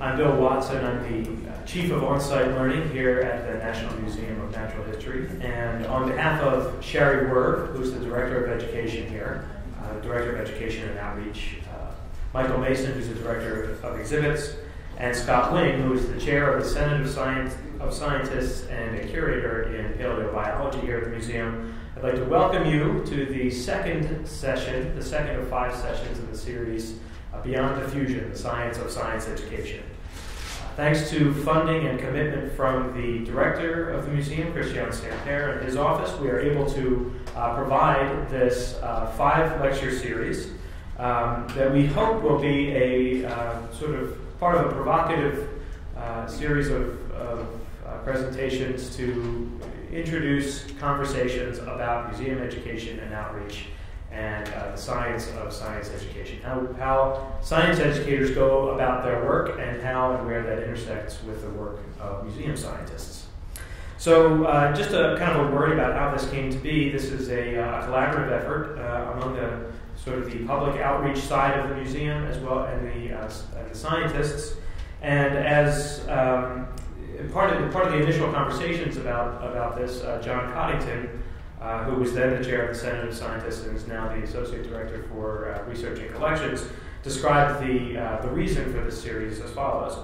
I'm Bill Watson. I'm the Chief of On-Site Learning here at the National Museum of Natural History. And on behalf of Sherry Werb, who's the Director of Education here, Director of Education and Outreach, Michael Mason, who's the Director of Exhibits, and Scott Ling, who is the Chair of the Senate of Scientists and a Curator in Paleobiology here at the museum, I'd like to welcome you to the second session, the second of 5 sessions in the series Beyond Diffusion, the Science of Science Education. Thanks to funding and commitment from the director of the museum, Christian Samper, and his office, we are able to provide this 5-lecture series that we hope will be a sort of part of a provocative series of presentations to introduce conversations about museum education and outreach and the science of science education, how science educators go about their work and how and where that intersects with the work of museum scientists. So just a kind of a word about how this came to be. This is a collaborative effort among the sort of the public outreach side of the museum as well and the scientists. And as part of the initial conversations about this, John Coddington, who was then the chair of the Senate of Scientists and is now the associate director for research and collections, described the reason for this series as follows.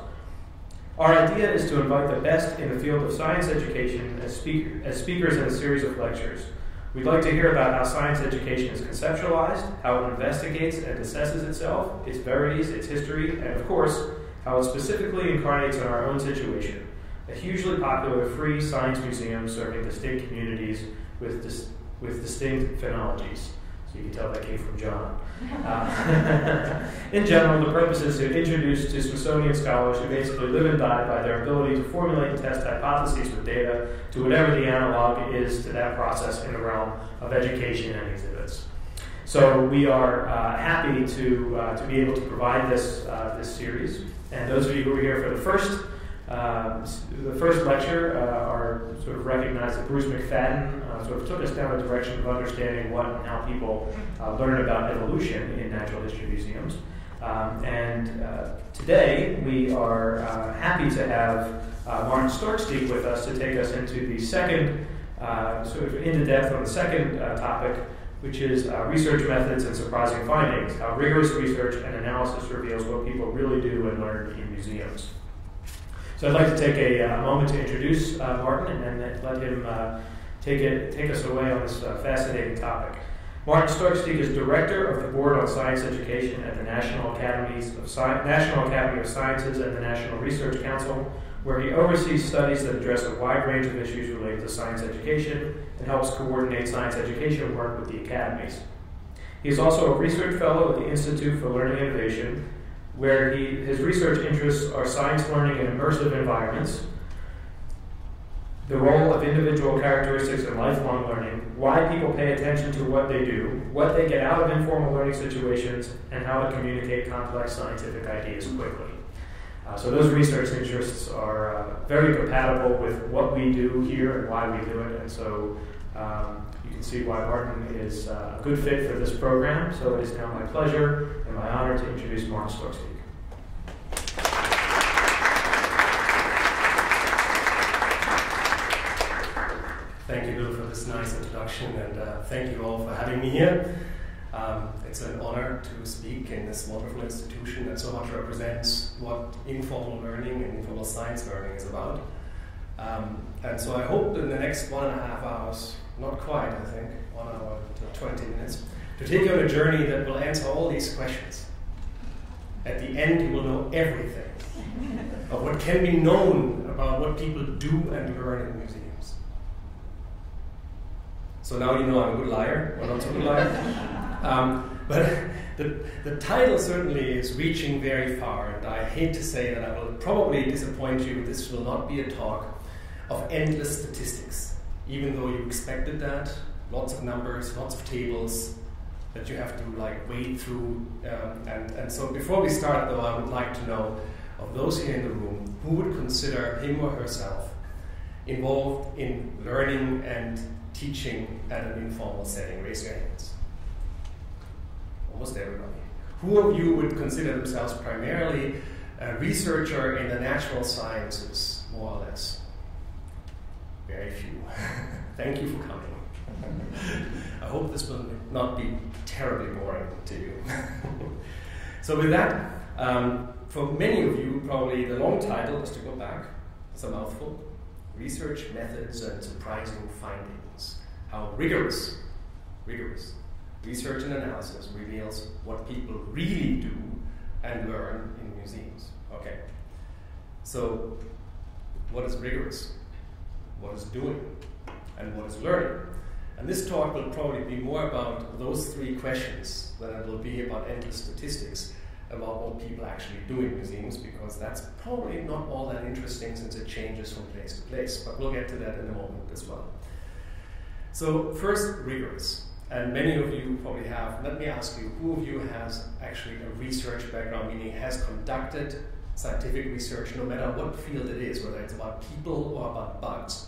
Our idea is to invite the best in the field of science education as speakers in a series of lectures. We'd like to hear about how science education is conceptualized, how it investigates and assesses itself, its verities, its history, and of course, how it specifically incarnates in our own situation. A hugely popular free science museum serving distinct communities with distinct phenologies. So you can tell that came from John. In general, the purpose is to introduce to Smithsonian scholars who basically live and die by their ability to formulate and test hypotheses with data to whatever the analog is to that process in the realm of education and exhibits. So we are happy to be able to provide this series. And those of you who were here for the first lecture are sort of recognized that Bruce McFadden sort of took us down a direction of understanding what and how people learn about evolution in natural history museums. Today we are happy to have Martin Storksdieck with us to take us into the second, sort of into depth on the second topic, which is research methods and surprising findings, how rigorous research and analysis reveals what people really do and learn in museums. So I'd like to take a moment to introduce Martin and then let him take us away on this fascinating topic. Martin Storksdieck is Director of the Board on Science Education at the National Academy of Sciences and the National Research Council, where he oversees studies that address a wide range of issues related to science education and helps coordinate science education work with the academies. He is also a research fellow at the Institute for Learning Innovation, where his research interests are science learning in immersive environments, the role of individual characteristics in lifelong learning, why people pay attention to what they do, what they get out of informal learning situations, and how to communicate complex scientific ideas quickly. So those research interests are very compatible with what we do here and why we do it, and so you can see why Martin is a good fit for this program. So it is now my pleasure and my honor to introduce Martin Storksdieck. Thank you, Bill, for this nice introduction, and thank you all for having me here. It's an honor to speak in this wonderful institution that so much represents what informal learning and informal science learning is about. And so I hope in the next 1.5 hours, not quite, I think, 1 hour to 20 minutes, to take you on a journey that will answer all these questions. At the end, you will know everything of what can be known about what people do and learn in museums. So now you know I'm a good liar, or not so good liar. But the title certainly is reaching very far, and I hate to say that I will probably disappoint you. This will not be a talk of endless statistics, even though you expected that. Lots of numbers, lots of tables that you have to wade through. And so before we start, though, I would like to know of those here in the room who would consider him or herself involved in learning and teaching at an informal setting. Raise your hands. Almost everybody. Who of you would consider themselves primarily a researcher in the natural sciences, more or less? Very few. Thank you for coming. I hope this will not be terribly boring to you. So with that, for many of you, probably the long title, just to go back, it's a mouthful. Research Methods and Surprising Findings. How rigorous research and analysis reveals what people really do and learn in museums. Okay, so what is rigorous? What is doing? And what is learning? And this talk will probably be more about those three questions than it will be about endless statistics about what people actually do in museums, because that's probably not all that interesting since it changes from place to place, but we'll get to that in a moment as well. So first, rigorous. And many of you probably have. Let me ask you, who of you has actually a research background, meaning has conducted scientific research, no matter what field it is, whether it's about people or about bugs?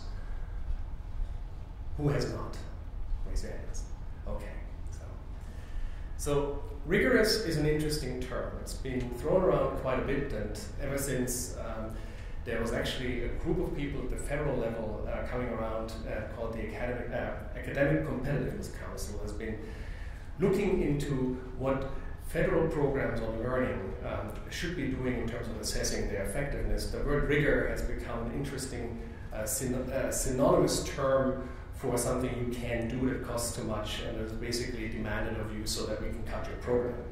Who has not? Raise your hands. Okay. So rigorous is an interesting term. It's been thrown around quite a bit, and ever since there was actually a group of people at the federal level coming around called the Academic Competitiveness Council, has been looking into what federal programs on learning should be doing in terms of assessing their effectiveness. The word rigor has become an interesting synonymous term for something you can't do that costs too much and is basically demanded of you so that we can cut your program.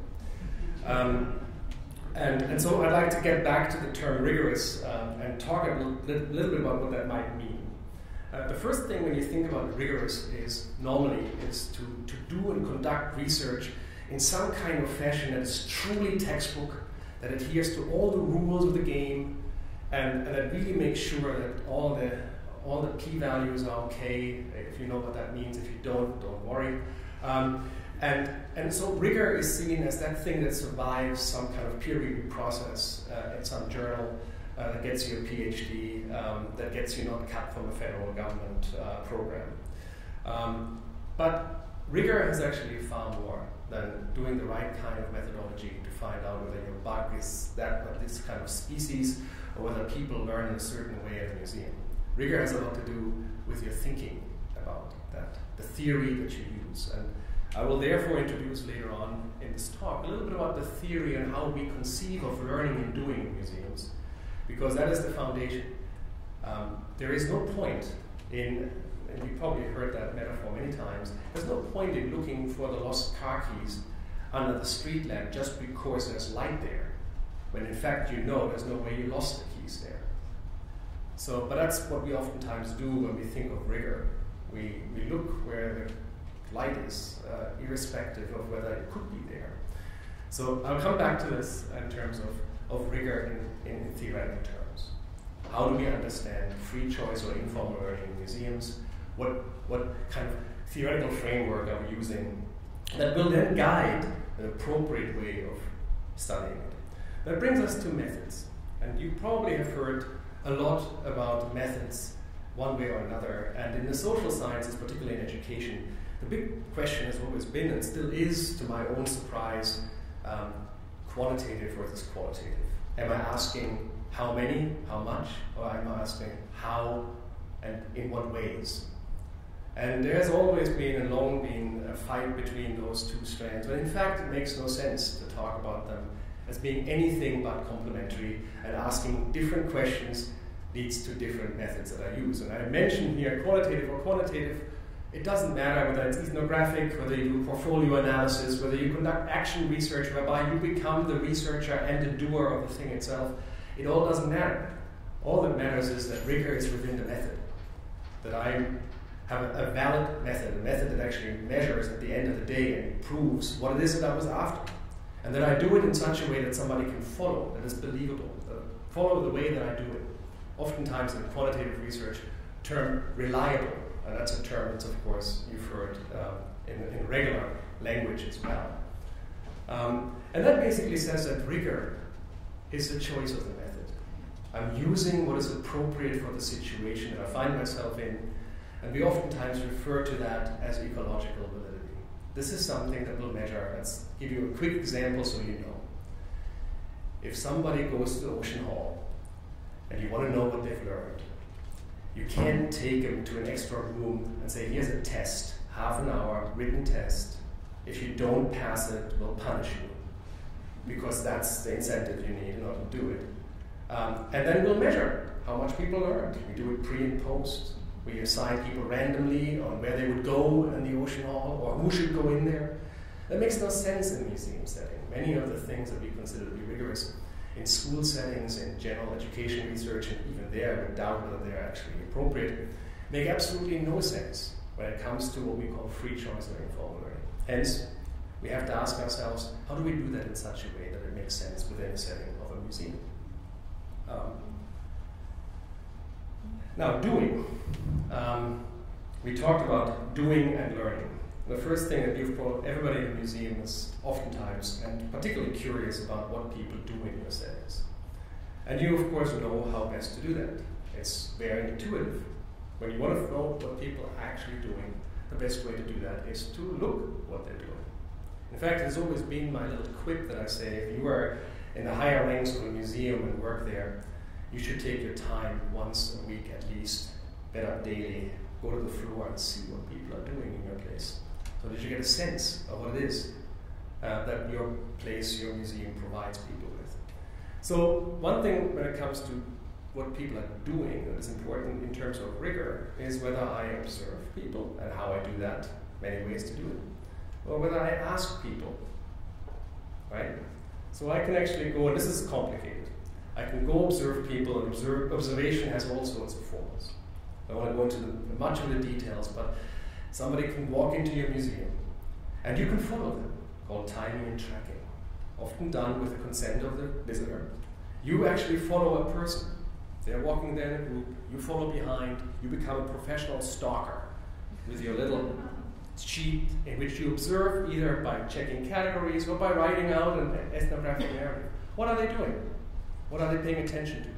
And so I'd like to get back to the term rigorous and talk a little bit about what that might mean. The first thing when you think about rigorous is to do and conduct research in some kind of fashion that is truly textbook, that adheres to all the rules of the game, and that really makes sure that all the p-values are okay. If you know what that means, if you don't worry. And so rigor is seen as that thing that survives some kind of peer review process in some journal that gets you a PhD, that gets you not cut from a federal government program. But rigor is actually far more than doing the right kind of methodology to find out whether your bug is this kind of species or whether people learn in a certain way at a museum. Rigor has a lot to do with your thinking about that, the theory that you use. And I will therefore introduce later on in this talk a little bit about the theory and how we conceive of learning and doing in museums, because that is the foundation. There is no point in, and you probably heard that metaphor many times, there's no point in looking for the lost car keys under the street lamp just because there's light there, when in fact you know there's no way you lost the keys there. So, but that's what we oftentimes do when we think of rigor. We look where the light is, irrespective of whether it could be there. So I'll come back to this in terms of rigor in theoretical terms. How do we understand free choice or informal learning in museums? What kind of theoretical framework are we using that will then guide an appropriate way of studying it? That brings us to methods. And you probably have heard a lot about methods one way or another. And in the social sciences, particularly in education, the big question has always been, and still is to my own surprise, quantitative versus qualitative. Am I asking how many, how much, or am I asking how and in what ways? And there has always been and long been a fight between those two strands, but in fact it makes no sense to talk about them as being anything but complementary, and asking different questions leads to different methods that I use. And I mentioned here qualitative or quantitative. It doesn't matter whether it's ethnographic, whether you do portfolio analysis, whether you conduct action research whereby you become the researcher and the doer of the thing itself. It all doesn't matter. All that matters is that rigor is within the method. That I have a valid method, a method that actually measures at the end of the day and proves what it is that I was after. And that I do it in such a way that somebody can follow, that is believable, that follow the way that I do it. Oftentimes in quantitative research, term reliable, and that's a term that's, of course, you've heard in regular language as well. And that basically says that rigor is the choice of the method. I'm using what is appropriate for the situation that I find myself in, and we oftentimes refer to that as ecological validity. This is something that we'll measure. Let's give you a quick example so you know. if somebody goes to the Ocean Hall and you want to know what they've learned, you can't take them to an extra room and say, here's a test, half an hour, written test. If you don't pass it, we'll punish you. Because that's the incentive you need in order to do it. And then we'll measure how much people learned. We do it pre and post. We assign people randomly on where they would go in the Ocean Hall or who should go in there. That makes no sense in a museum setting. Many of the things that we consider to be rigorous in school settings, in general education research, and even there, we doubt whether they're actually appropriate, make absolutely no sense when it comes to what we call free choice or informal learning. Hence, we have to ask ourselves, how do we do that in such a way that it makes sense within a setting of a museum? Now, doing. We talked about doing and learning. The first thing that everybody in a museum is oftentimes and particularly curious about what people do in your settings. And you, of course, know how best to do that. It's very intuitive. When you want to know what people are actually doing, the best way to do that is to look what they're doing. In fact, it's always been my little quip that I say, if you are in the higher ranks of a museum and work there, you should take your time once a week at least, better daily, go to the floor and see what people are doing in your place, so that you get a sense of what it is that your place, your museum provides people with. So one thing when it comes to what people are doing that is important in terms of rigor is whether I observe people and how I do that, many ways to do it, or whether I ask people, right? So I can actually go, and this is complicated, I can go observe people, and observation has all sorts of forms. I don't want to go into much of the details, but somebody can walk into your museum, and you can follow them, called timing and tracking, often done with the consent of the visitor. You actually follow a person. They're walking there in a group, you follow behind, you become a professional stalker with your little sheet in which you observe either by checking categories or by writing out an ethnographic narrative. What are they doing? What are they paying attention to?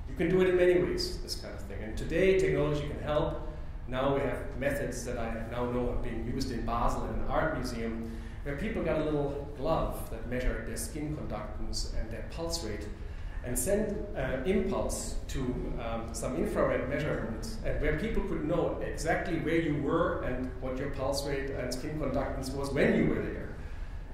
You can do it in many ways, this kind of thing. And today, technology can help. Now we have methods that I now know have been used in Basel in an art museum, where people got a little glove that measured their skin conductance and their pulse rate, and send impulse to some infrared measurements, and where people could know exactly where you were and what your pulse rate and skin conductance was when you were there.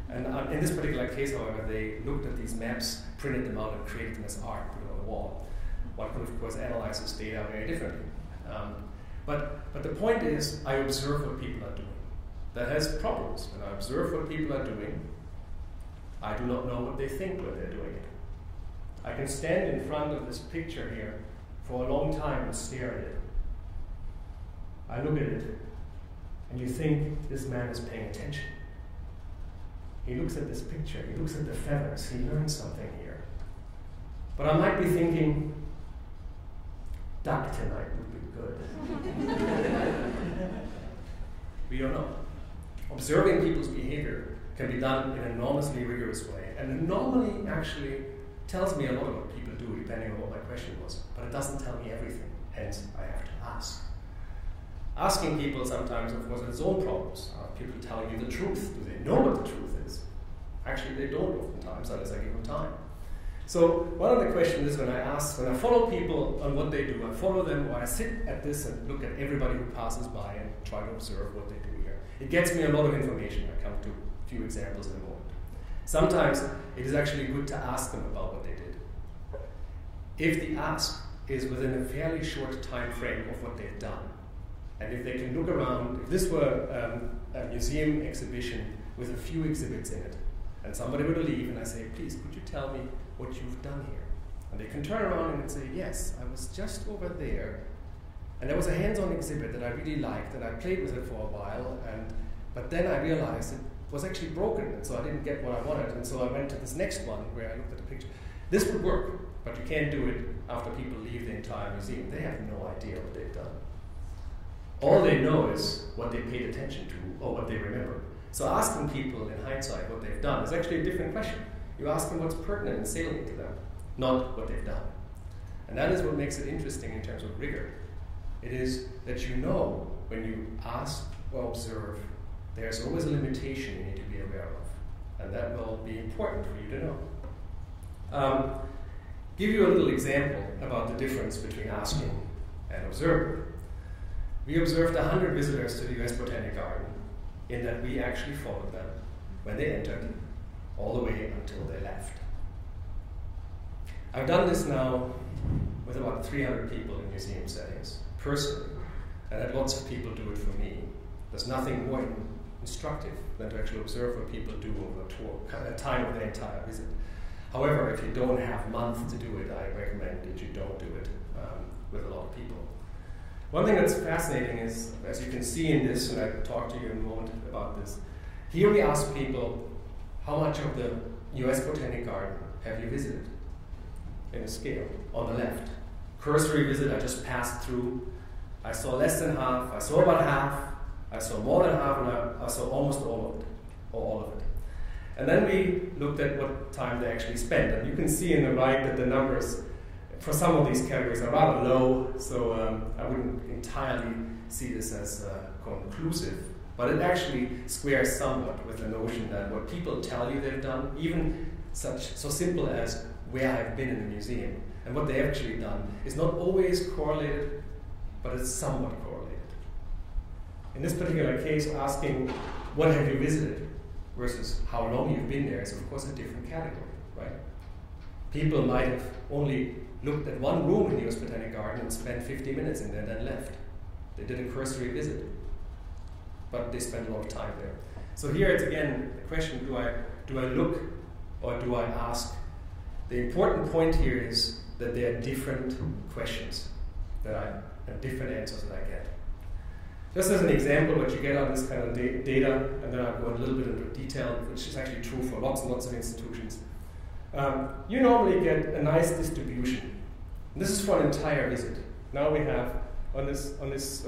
And in this particular case, however, they looked at these maps, printed them out, and created them as art, put it on the wall. One could, of course, analyze this data very differently. But the point is, I observe what people are doing. That has problems. When I observe what people are doing, I do not know what they think when they're doing it. I can stand in front of this picture here for a long time and stare at it. I look at it, and you think this man is paying attention. He looks at this picture, he looks at the feathers, he learned something here. But I might be thinking, duck tonight would be good. We don't know. Observing people's behavior can be done in an enormously rigorous way, and it normally actually tells me a lot of what people do, depending on what my question was, but it doesn't tell me everything, hence I have to ask. Asking people sometimes, of course, has its own problems. Are people telling you the truth? Do they know what the truth is? Actually, they don't oftentimes, unless I give them time. So one of the questions is when I follow people on what they do, I follow them, or I sit at this and look at everybody who passes by and try to observe what they do here. It gets me a lot of information. I come to a few examples in a moment. Sometimes it is actually good to ask them about what they did. If the ask is within a fairly short time frame of what they've done, and if they can look around, if this were a museum exhibition with a few exhibits in it, and somebody were to leave and I say, please, could you tell me what you've done here? And they can turn around and say, yes, I was just over there, and there was a hands-on exhibit that I really liked, and I played with it for a while, but then I realized it was actually broken, and so I didn't get what I wanted, and so I went to this next one where I looked at the picture. This would work, but you can't do it after people leave the entire museum. They have no idea what they've done. All they know is what they paid attention to or what they remember. So asking people in hindsight what they've done is actually a different question. You ask them what's pertinent and salient to them, not what they've done. And that is what makes it interesting in terms of rigor. It is that you know when you ask or observe, there's always a limitation you need to be aware of. And that will be important for you to know. Give you a little example about the difference between asking and observing. We observed 100 visitors to the US Botanic Garden in that we actually followed them when they entered all the way until they left. I've done this now with about 300 people in museum settings, personally, and had lots of people do it for me. There's nothing more instructive than to actually observe what people do over a time of the entire visit. However, if you don't have months to do it, I recommend that you don't do it with a lot of people. One thing that's fascinating is, as you can see in this, and I'll talk to you in a moment about this, here we ask people, how much of the US Botanic Garden have you visited? In a scale, on the left. Cursory visit, I just passed through. I saw less than half, I saw about half, I saw more than half, and I saw almost all of it, or all of it. And then we looked at what time they actually spent. And you can see in the right that the numbers for some of these categories are rather low, so I wouldn't entirely see this as conclusive. But it actually squares somewhat with the notion that what people tell you they've done, even so simple as where I've been in the museum, and what they've actually done is not always correlated, but it's somewhat correlated. In this particular case, asking what have you visited versus how long you've been there is of course a different category, right? People might have only looked at one room in the US Botanic Garden and spent 50 minutes in there, then left. They did a cursory visit, but they spent a lot of time there. So here it's again the question, do I look or do I ask? The important point here is that there are different questions and different answers that I get. Just as an example, what you get on this kind of data, and then I'll go a little bit into detail, which is actually true for lots and lots of institutions. You normally get a nice distribution. And this is for an entire visit. Now we have on this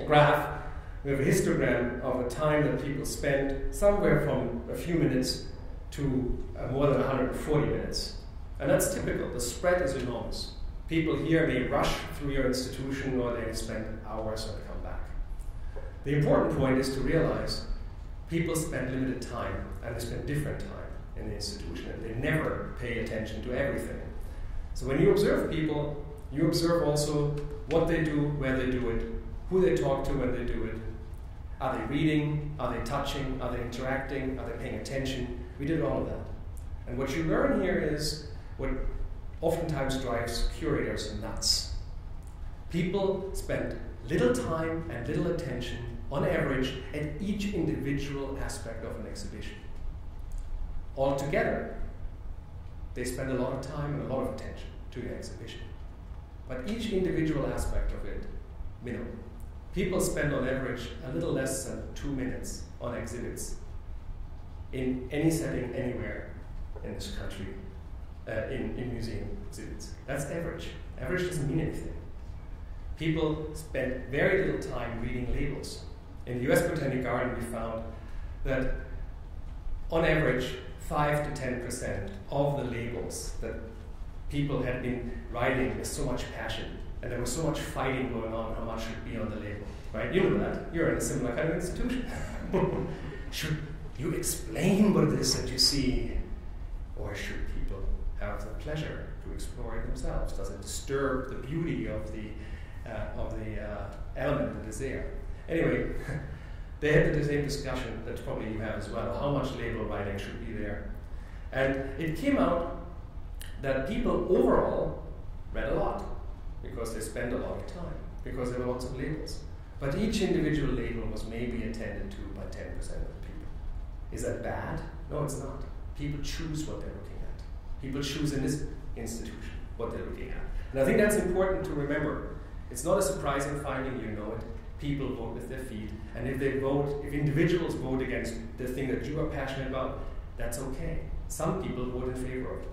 graph, we have a histogram of a time that people spend somewhere from a few minutes to more than 140 minutes. And that's typical. The spread is enormous. People here may rush through your institution or they spend hours and come back. The important point is to realize people spend limited time and they spend different time in the institution and they never pay attention to everything. So when you observe people, you observe also what they do, where they do it, who they talk to when they do it. Are they reading? Are they touching? Are they interacting? Are they paying attention? We did all of that. And what you learn here is what oftentimes drives curators nuts. People spend little time and little attention, on average, at each individual aspect of an exhibition. Altogether, they spend a lot of time and a lot of attention to the exhibition. But each individual aspect of it, minimum. People spend on average a little less than 2 minutes on exhibits in any setting, anywhere in this country, in museum exhibits. That's average. Average doesn't mean anything. People spend very little time reading labels. In the US Botanic Garden, we found that on average, 5 to 10% of the labels that people had been writing with so much passion, and there was so much fighting going on how much should be on the label, right? You know that. You're in a similar kind of institution. Should you explain what it is that you see, or should people have the pleasure to explore it themselves? Does it disturb the beauty of the element that is there? Anyway, they had the same discussion that probably you have as well. How much label writing should be there? And it came out that people overall read a lot because they spend a lot of time, because there were lots of labels. But each individual label was maybe attended to by 10% of the people. Is that bad? No, it's not. People choose what they're looking at. People choose in this institution what they're looking at. And I think that's important to remember. It's not a surprising finding, you know it. People vote with their feet. And if they vote, if individuals vote against the thing that you are passionate about, that's okay. Some people vote in favor of it.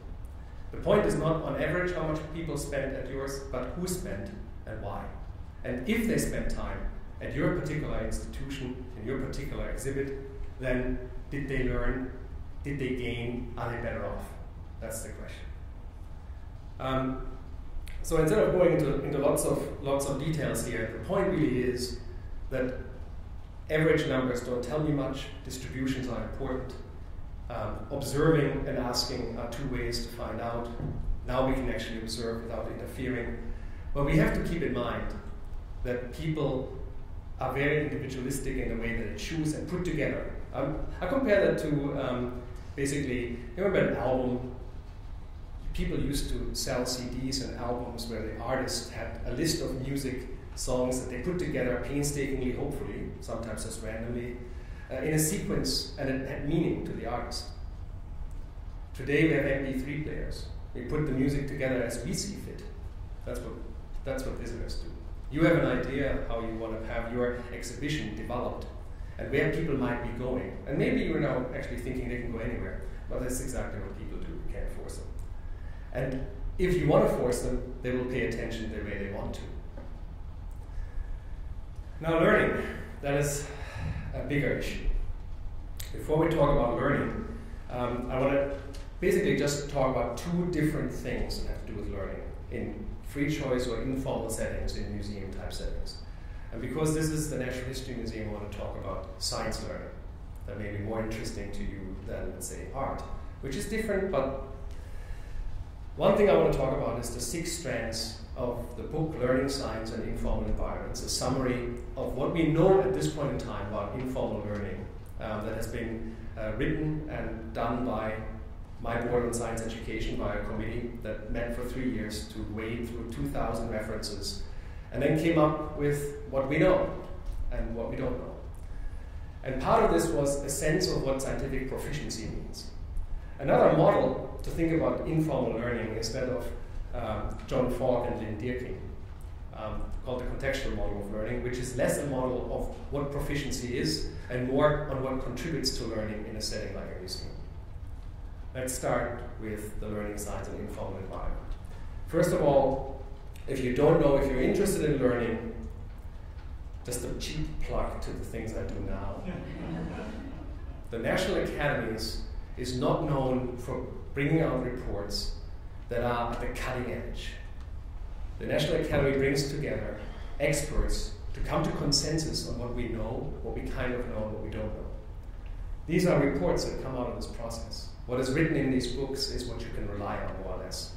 The point is not on average how much people spend at yours, but who spent and why. And if they spend time at your particular institution, in your particular exhibit, then did they learn? Did they gain? Are they better off? That's the question. So instead of going into lots of details here, the point really is that average numbers don't tell me much. Distributions are important. Observing and asking are two ways to find out. Now we can actually observe without interfering. But we have to keep in mind that people are very individualistic in the way that they choose and put together. I compare that to basically, you remember an album? People used to sell CDs and albums where the artist had a list of music songs that they put together painstakingly, hopefully, sometimes just randomly, in a sequence, and it had meaning to the artist. Today we have MP3 players. We put the music together as we see fit. That's what visitors do. You have an idea how you want to have your exhibition developed and where people might be going. And maybe you're now actually thinking they can go anywhere, but that's exactly what people do. You can't force them. And if you want to force them, they will pay attention the way they want to. Now learning, that is a bigger issue. Before we talk about learning, I want to basically just talk about two different things that have to do with learning in free choice or informal settings, in museum type settings. And because this is the Natural History Museum, I want to talk about science learning. That may be more interesting to you than, let's say, art, which is different, but one thing I want to talk about is the 6 strands of the book Learning Science and Informal Environments, a summary of what we know at this point in time about informal learning that has been written and done by my board on Science Education, by a committee that met for 3 years to wade through 2,000 references and then came up with what we know and what we don't know. And part of this was a sense of what scientific proficiency means. Another model to think about informal learning is that of John Falk and Lynn Dierking, called the contextual model of learning, which is less a model of what proficiency is and more on what contributes to learning in a setting like a museum. Let's start with the learning science and informal environment. First of all, if you don't know, if you're interested in learning, just a cheap plug to the things I do now. The National Academies is not known for bringing out reports that are at the cutting edge. The National Academy brings together experts to come to consensus on what we know, what we kind of know, and what we don't know. These are reports that come out of this process. What is written in these books is what you can rely on, more or less.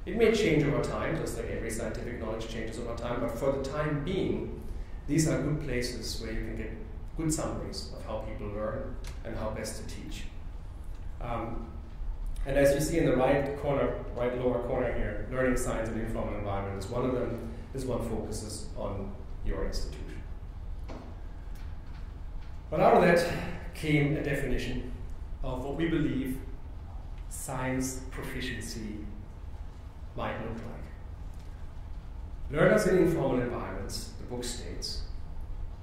It may change over time, just like every scientific knowledge changes over time, but for the time being, these are good places where you can get good summaries of how people learn and how best to teach. And as you see in the right lower corner here, learning science and informal environment is one of them. This one focuses on your institution. But out of that came a definition of what we believe science proficiency might look like. Learners in informal environments, the book states,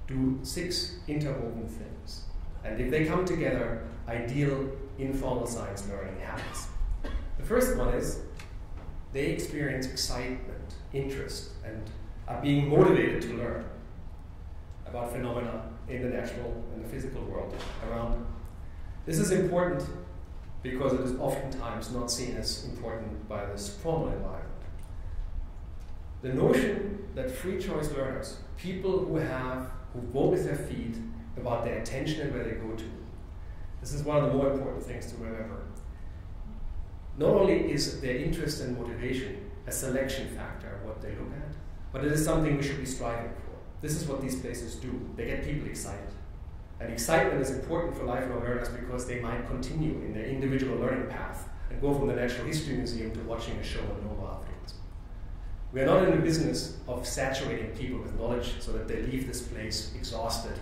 do 6 interwoven things. And if they come together, ideal informal science learning happens. The first one is they experience excitement, interest, and are being motivated to learn about phenomena in the natural and the physical world around them. This is important because it is oftentimes not seen as important by this formal environment. The notion that free choice learners, people who vote with their feet about their attention and where they go to, this is one of the more important things to remember. Not only is their interest and motivation a selection factor of what they look at, but it is something we should be striving for. This is what these places do. They get people excited. And excitement is important for lifelong learners because they might continue in their individual learning path and go from the Natural History Museum to watching a show on Nova afterwards. We are not in the business of saturating people with knowledge so that they leave this place exhausted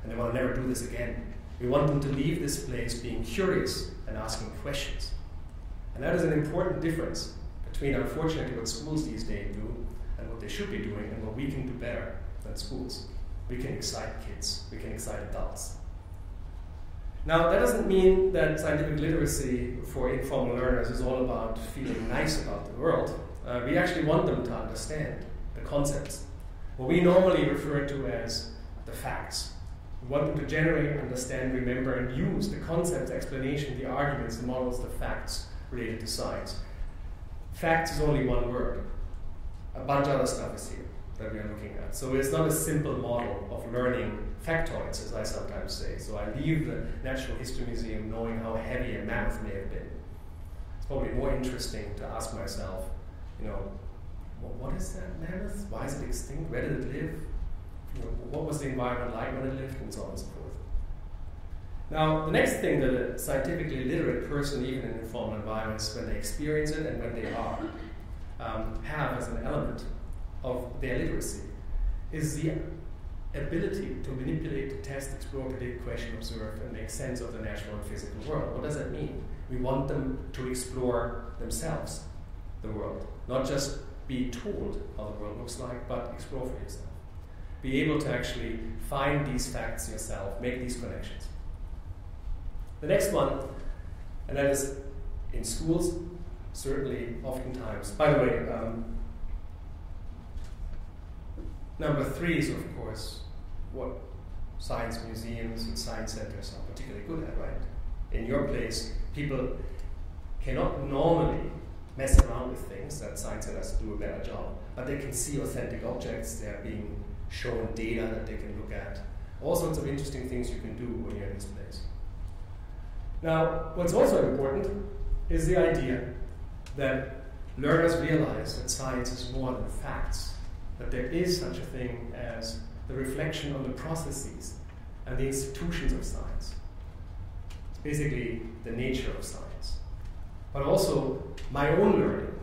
and they want to never do this again. We want them to leave this place being curious and asking questions. And that is an important difference between, unfortunately, what schools these days do and what they should be doing and what we can do better than schools. We can excite kids, we can excite adults. Now, that doesn't mean that scientific literacy for informal learners is all about feeling nice about the world. We actually want them to understand the concepts, what we normally refer to as the facts. We want them to generate, understand, remember, and use the concepts, explanation, the arguments, the models, the facts related to science. Facts is only one word. A bunch of other stuff is here. that we are looking at. So it's not a simple model of learning factoids, as I sometimes say. So I leave the Natural History Museum knowing how heavy a mammoth may have been. It's probably more interesting to ask myself, you know, well, what is that mammoth? Why is it extinct? Where did it live? You know, what was the environment like when it lived, and so on and so forth. Now, the next thing that a scientifically literate person, even in informal environments, when they experience it and when they are, have as an element of their literacy, is the ability to manipulate, test, explore, predict, question, observe, and make sense of the natural and physical world. What does that mean? We want them to explore themselves, the world. Not just be told how the world looks like, but explore for yourself. Be able to actually find these facts yourself, make these connections. The next one, and that is in schools, certainly, oftentimes. By the way, number 3 is, of course, what science museums and science centers are particularly good at, right? In your place, people cannot normally mess around with things, that science centers do a better job, but they can see authentic objects, they're being shown data that they can look at, all sorts of interesting things you can do when you're in this place. Now, what's also important is the idea that learners realize that science is more than facts, that there is such a thing as the reflection on the processes and the institutions of science. It's basically the nature of science. But also my own learning.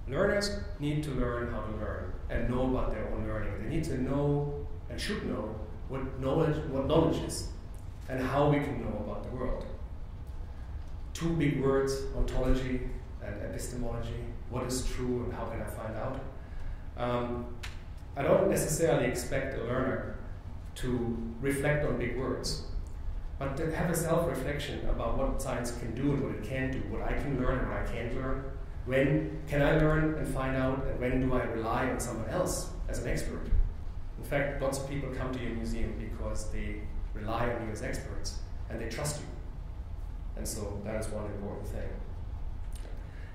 Learners need to learn how to learn and know about their own learning. They need to know and should know what knowledge is and how we can know about the world. 2 big words, ontology and epistemology. What is true and how can I find out? I don't necessarily expect a learner to reflect on big words, but to have a self-reflection about what science can do and what it can't do, what I can learn and what I can't learn. When can I learn and find out, and when do I rely on someone else as an expert? In fact, lots of people come to your museum because they rely on you as experts and they trust you. And so that is one important thing.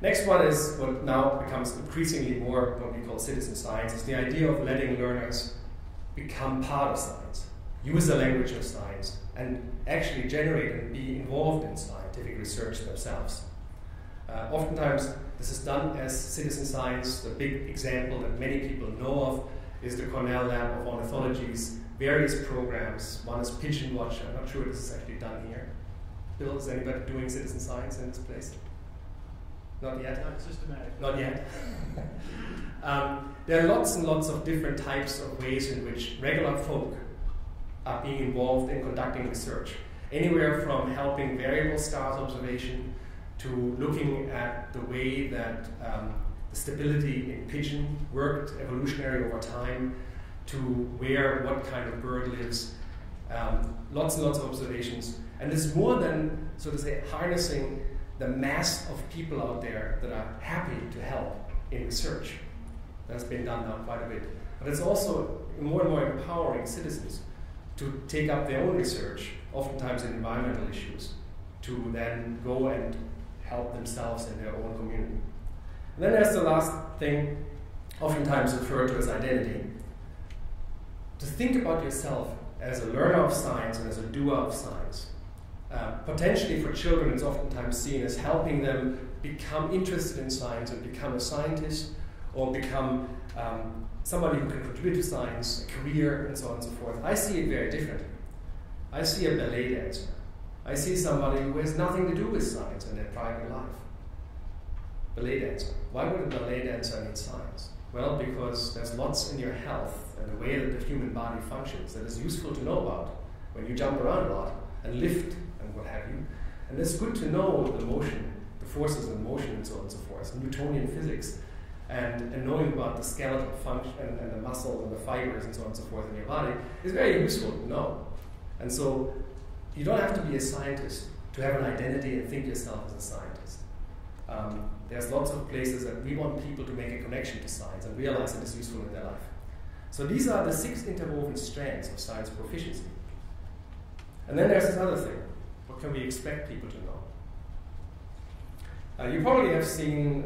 Next one is what now becomes increasingly more what we call citizen science, is the idea of letting learners become part of science, use the language of science, and actually generate and be involved in scientific research themselves. Oftentimes, this is done as citizen science. The big example that many people know of is the Cornell Lab of Ornithology's various programs. One is Pigeon Watch. I'm not sure this is actually done here. Bill, is anybody doing citizen science in this place? Not yet? Not systematic. Not yet. There are lots and lots of different types of ways in which regular folk are being involved in conducting research. Anywhere from helping variable stars observation to looking at the way that the stability in pigeon worked evolutionary over time, to where what kind of bird lives. Lots and lots of observations. And it's more than, so to say, harnessing the mass of people out there that are happy to help in research. That's been done now quite a bit. But it's also more and more empowering citizens to take up their own research, oftentimes in environmental issues, to then go and help themselves in their own community. And then there's the last thing, oftentimes referred to as identity. To think about yourself as a learner of science and as a doer of science. Potentially for children, it's oftentimes seen as helping them become interested in science and become a scientist, or become somebody who can contribute to science, a career, and so on and so forth. I see it very differently. I see a ballet dancer. I see somebody who has nothing to do with science in their private life. Ballet dancer. Why would a ballet dancer need science? Well, because there's lots in your health and the way that the human body functions that is useful to know about when you jump around a lot and lift and what have you. And it's good to know the motion, the forces in motion and so on and so forth, Newtonian physics, and knowing about the skeletal function and the muscles and the fibers and so on and so forth in your body is very useful to know. And so you don't have to be a scientist to have an identity and think yourself as a scientist. There's lots of places that we want people to make a connection to science and realize that it's useful in their life. So these are the 6 interwoven strands of science proficiency. And then there's this other thing. What can we expect people to know? You probably have seen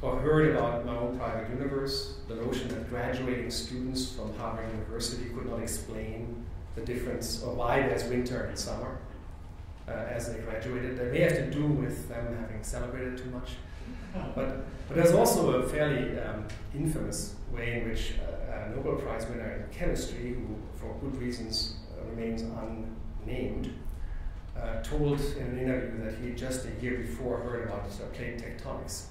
or heard about my own private universe, the notion that graduating students from Harvard University could not explain the difference or why there's winter and summer as they graduated. That may have to do with them having celebrated too much. But there's also a fairly infamous way in which a Nobel Prize winner in chemistry, who for good reasons remains unnamed, told in an interview that he just a year before heard about plate tectonics.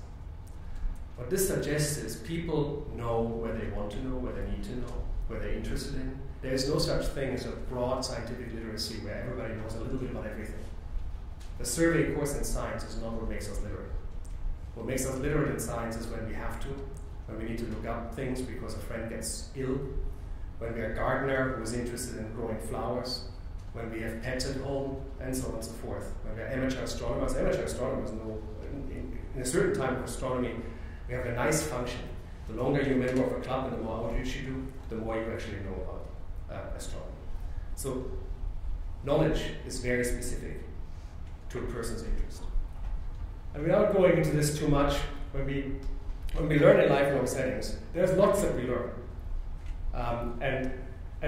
What this suggests is people know where they want to know, where they need to know, where they're interested in. There is no such thing as a broad scientific literacy where everybody knows a little bit about everything. The survey course in science is not what makes us literate. What makes us literate in science is when we have to, when we need to look up things because a friend gets ill, when we're a gardener who is interested in growing flowers, when we have pets at home, and so on and so forth. When we're amateur astronomers know in a certain time of astronomy, we have a nice function. The longer you're a member of a club and the more outreach you do, the more you actually know about astronomy. So knowledge is very specific to a person's interest. And without going into this too much, when we learn in lifelong settings, there's lots that we learn. And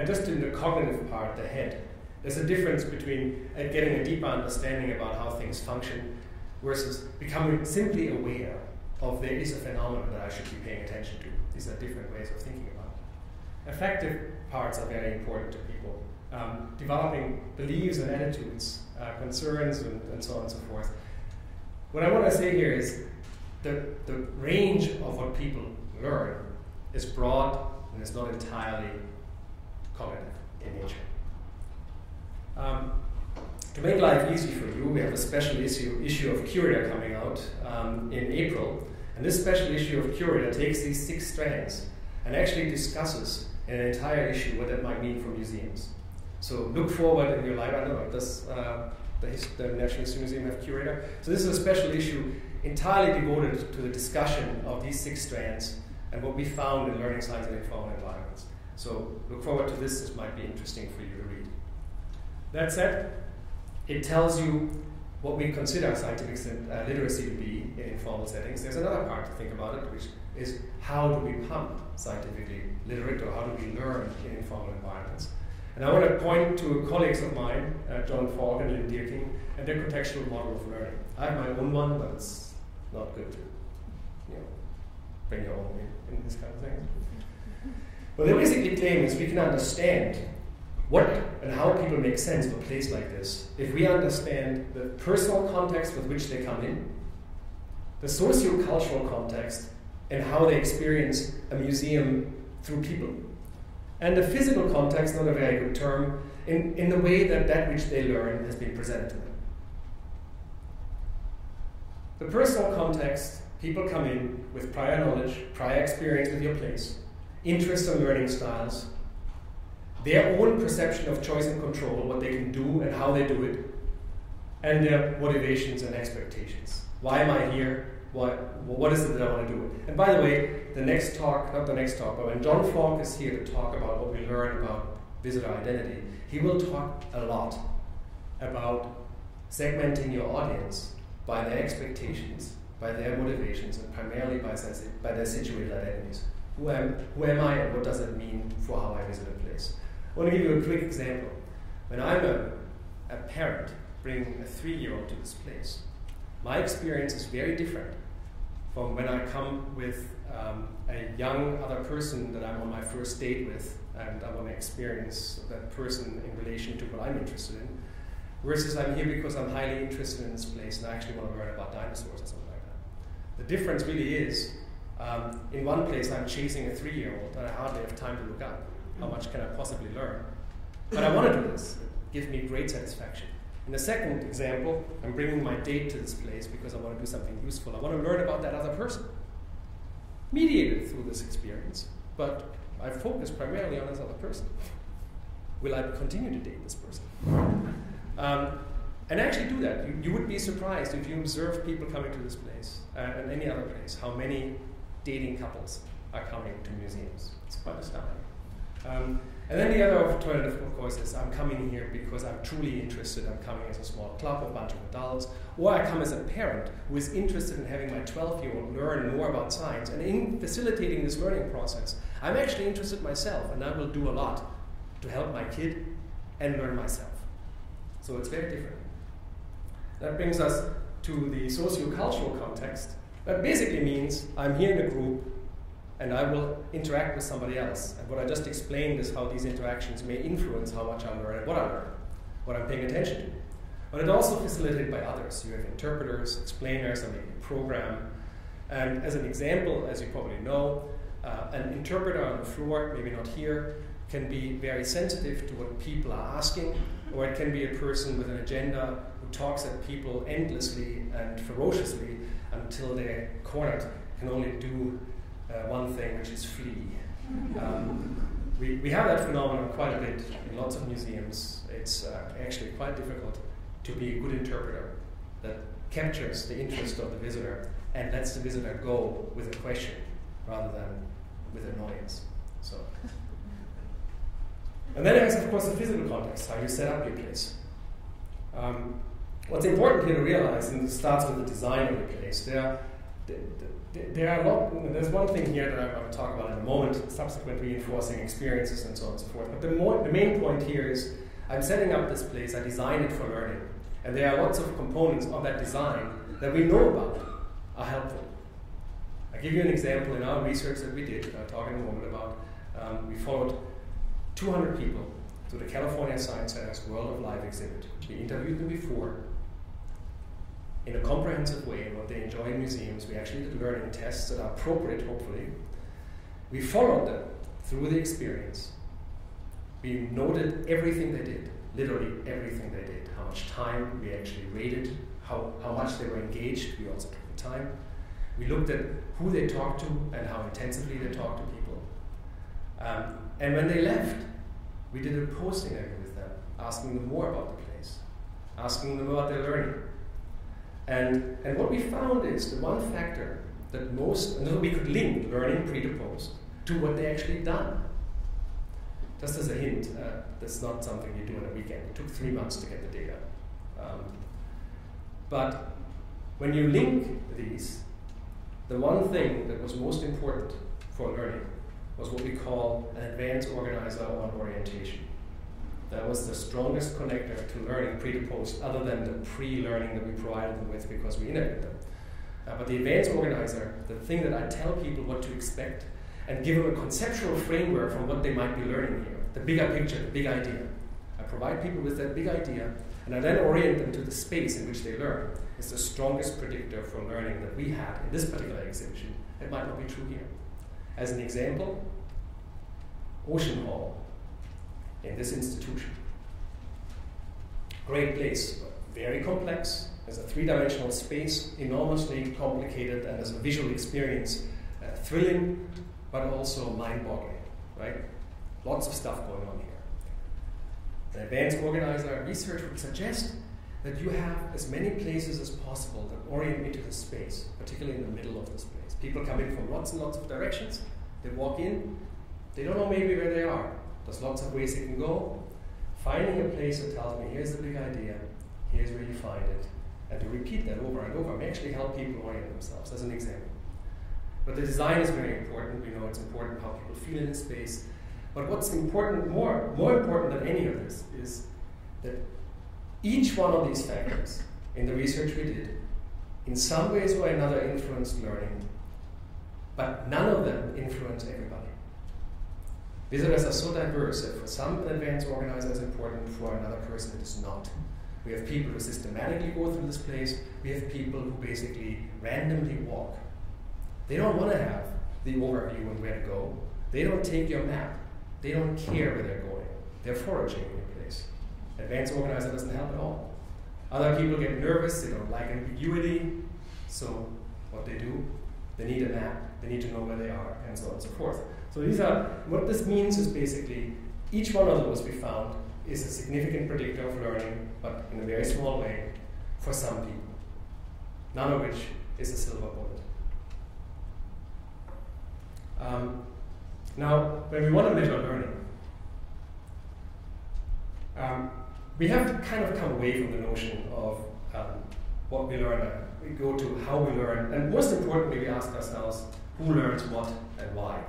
just in the cognitive part, the head, there's a difference between getting a deeper understanding about how things function versus becoming simply aware of there is a phenomenon that I should be paying attention to. These are different ways of thinking about it. Affective parts are very important to people. Developing beliefs and attitudes, concerns, and so on and so forth. What I want to say here is the range of what people learn is broad and is not entirely cognitive in nature. To make life easy for you, we have a special issue of Curator coming out in April. And this special issue of Curator takes these 6 strands and actually discusses in an entire issue what that might mean for museums. So look forward in your library. I don't know, does the National History Museum have Curator? So this is a special issue entirely devoted to the discussion of these 6 strands and what we found in learning science and informal environments. So look forward to this. This might be interesting for you to read. That said, it tells you what we consider scientific literacy to be in informal settings. There's another part to think about it, which is how do we become scientifically literate, or how do we learn in informal environments? And I want to point to colleagues of mine, John Falk and Lynn Dierking, and their contextual model of learning. I have my own one, but it's not good to bring your own in this kind of thing. What they basically claim is we can understand what and how people make sense of a place like this if we understand the personal context with which they come in, the socio-cultural context, and how they experience a museum through people, and the physical context, not a very good term, in the way that which they learn has been presented to them. The personal context, people come in with prior knowledge, prior experience with your place, interests and learning styles, their own perception of choice and control, what they can do and how they do it, and their motivations and expectations. Why am I here? What is it that I want to do? And by the way, the next talk, not the next talk, but when John Falk is here to talk about what we learn about visitor identity, he will talk a lot about segmenting your audience by their expectations, by their motivations, and primarily by their situated identities. Who am I, and what does it mean for how I visit a place? I want to give you a quick example. When I'm a parent bringing a 3-year-old to this place, my experience is very different from when I come with a young other person that I'm on my first date with, and I want to experience that person in relation to what I'm interested in, versus I'm here because I'm highly interested in this place and I actually want to learn about dinosaurs or something like that. The difference really is, in one place I'm chasing a 3-year-old and I hardly have time to look up. How much can I possibly learn? But I want to do this. It gives me great satisfaction. In the second example, I'm bringing my date to this place because I want to do something useful. I want to learn about that other person, mediated through this experience, but I focus primarily on this other person. Will I continue to date this person? And actually do that. You would be surprised if you observe people coming to this place and any other place, how many dating couples are coming to museums. It's quite astounding. And then the other alternative, of course, is I'm coming here because I'm truly interested. I'm coming as a small club, a bunch of adults. Or I come as a parent who is interested in having my 12-year-old learn more about science. And in facilitating this learning process, I'm actually interested myself, and I will do a lot to help my kid and learn myself. So it's very different. That brings us to the socio-cultural context. That basically means I'm here in a group and I will interact with somebody else. And what I just explained is how these interactions may influence how much I learn and what I learn, what I'm paying attention to. But it's also facilitated by others. You have interpreters, explainers, and maybe a program. And as an example, as you probably know, an interpreter on the floor, maybe not here, can be very sensitive to what people are asking, or it can be a person with an agenda who talks at people endlessly and ferociously until they're cornered, can only do one thing, which is flee. We have that phenomenon quite a bit in lots of museums. It's actually quite difficult to be a good interpreter that captures the interest of the visitor and lets the visitor go with a question rather than with annoyance. So. And then there's, of course, the physical context, how you set up your place. What's important here to realize, and it starts with the design of the place, there's one thing here that I will talk about in a moment, subsequent reinforcing experiences and so on and so forth. But the main point here is I'm setting up this place, I designed it for learning. And there are lots of components of that design that we know about are helpful. I'll give you an example in our research that we did, I'll talk in a moment about. We followed 200 people to the California Science Center's World of Life exhibit. We interviewed them before in a comprehensive way, what they enjoy in museums. We actually did learning tests that are appropriate, hopefully. We followed them through the experience. We noted everything they did, literally everything they did, how much time we actually rated, how much they were engaged. We also took the time. We looked at who they talked to and how intensively they talked to people. And when they left, we did a post-interview with them, asking them more about the place, asking them about their learning. And what we found is the one factor that we could link learning pre to post to what they actually done. Just as a hint, that's not something you do in a weekend. It took 3 months to get the data. But when you link these, the one thing that was most important for learning was what we call an advanced organizer on orientation. That was the strongest connector to learning pre to post, other than the pre-learning that we provided them with because we interviewed them. But the advanced organizer, the thing that I tell people what to expect and give them a conceptual framework from what they might be learning here, the bigger picture, the big idea. I provide people with that big idea, and I then orient them to the space in which they learn. It's the strongest predictor for learning that we had in this particular exhibition. It might not be true here. As an example, Ocean Hall in this institution. Great place, but very complex. As a three-dimensional space, enormously complicated, and as a visual experience, thrilling, but also mind-boggling, right? Lots of stuff going on here. An advanced organizer research would suggest that you have as many places as possible that orient me to the space, particularly in the middle of the space. People come in from lots and lots of directions. They walk in, they don't know maybe where they are. There's lots of ways they can go. Finding a place that tells me, here's the big idea, here's where you find it, and to repeat that over and over may actually help people orient themselves, as an example. But the design is very important. We know it's important how people feel in the space. But what's important, more important than any of this, is that each one of these factors in the research we did, in some ways or another, influenced learning, but none of them influence everybody. Visitors are so diverse that for some, an advanced organizer is important, for another person it is not. We have people who systematically go through this place. We have people who basically randomly walk. They don't want to have the overview and where to go. They don't take your map. They don't care where they're going. They're foraging in your place. Advanced organizer doesn't help at all. Other people get nervous. They don't like ambiguity. So what they do, they need a map. They need to know where they are, and so on and so forth. So what this means is basically each one of those we found is a significant predictor of learning, but in a very small way for some people. None of which is a silver bullet. Now, when we want to measure learning, we have to kind of come away from the notion of what we learn. We go to how we learn, and most importantly, we ask ourselves who learns what and why.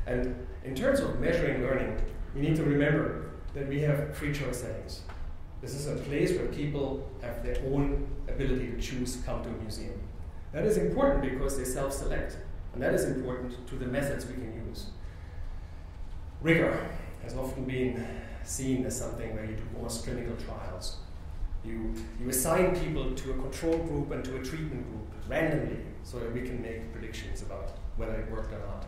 And in terms of measuring learning, we need to remember that we have free choice settings. This is a place where people have their own ability to choose to come to a museum. That is important because they self-select, and that is important to the methods we can use. Rigor has often been seen as something where you do almost clinical trials. You assign people to a control group and to a treatment group randomly so that we can make predictions about whether it worked or not.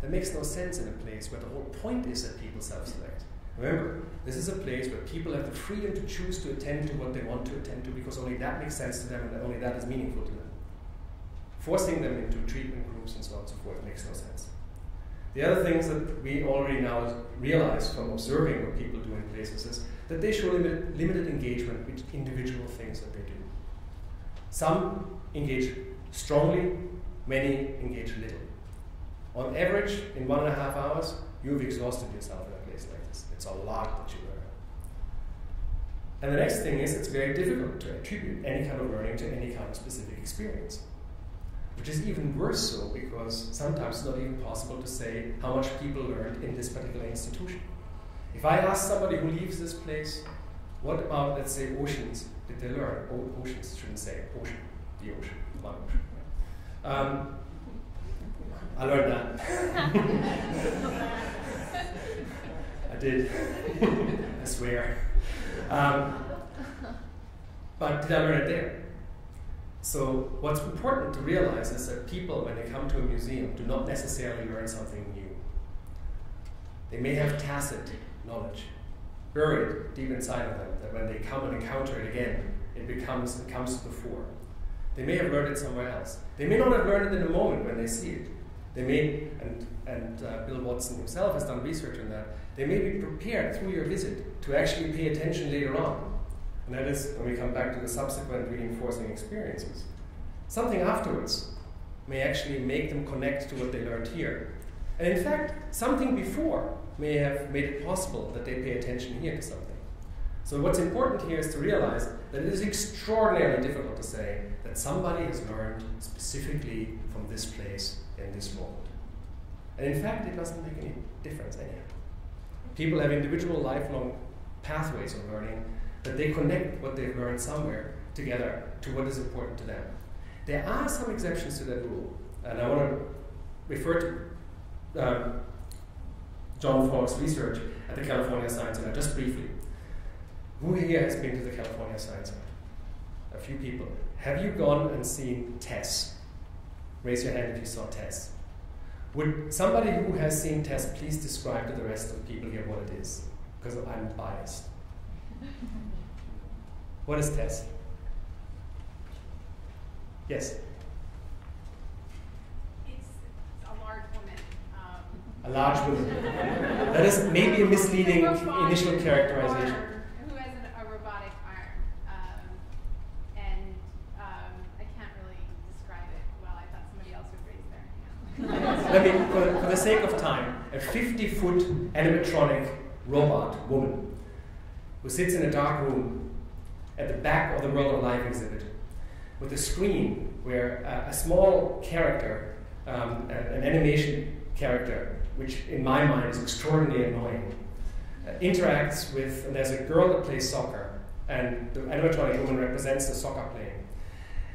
That makes no sense in a place where the whole point is that people self-select. Remember, this is a place where people have the freedom to choose to attend to what they want to attend to because only that makes sense to them and only that is meaningful to them. Forcing them into treatment groups and so on and so forth makes no sense. The other things that we already now realize from observing what people do in places is that they show limited engagement with individual things that they do. Some engage strongly, many engage little. On average, in 1.5 hours, you've exhausted yourself in a place like this. It's a lot that you learn. And the next thing is it's very difficult to attribute any kind of learning to any kind of specific experience. Which is even worse so because sometimes it's not even possible to say how much people learned in this particular institution. If I ask somebody who leaves this place, what about, let's say, oceans did they learn? Oceans, shouldn't say ocean, the ocean, one ocean. I learned that. I did, I swear. But did I learn it there? So what's important to realize is that people, when they come to a museum, do not necessarily learn something new. They may have tacit knowledge buried deep inside of them, that when they come and encounter it again, it comes to the fore. They may have learned it somewhere else. They may not have learned it in a moment when they see it. They may, and Bill Watson himself has done research on that, they may be prepared through your visit to actually pay attention later on. And that is when we come back to the subsequent reinforcing experiences. Something afterwards may actually make them connect to what they learned here. And in fact, something before may have made it possible that they pay attention here to something. So what's important here is to realize that it is extraordinarily difficult to say that somebody has learned specifically from this place in this moment. And in fact, it doesn't make any difference anyhow. People have individual lifelong pathways of learning that they connect what they've learned somewhere together to what is important to them. There are some exceptions to that rule, and I want to refer to John Falk's research at the California Science Center, just briefly. Who here has been to the California Science Center? A few people. Have you gone and seen TESS? Raise your hand if you saw TESS. Would somebody who has seen TESS please describe to the rest of the people here what it is? Because I'm biased. What is TESS? Yes? It's a large woman. A large woman. That is maybe a misleading initial characterization. Who has a robotic arm. And I can't really describe it well. I thought somebody else would raise their hand. Let me, for the sake of time, a 50-foot animatronic robot woman who sits in a dark room at the back of the World of Life exhibit with a screen where a small character, an animation character, which in my mind is extraordinarily annoying, interacts with, and there's a girl that plays soccer, and the animatronic woman represents the soccer playing.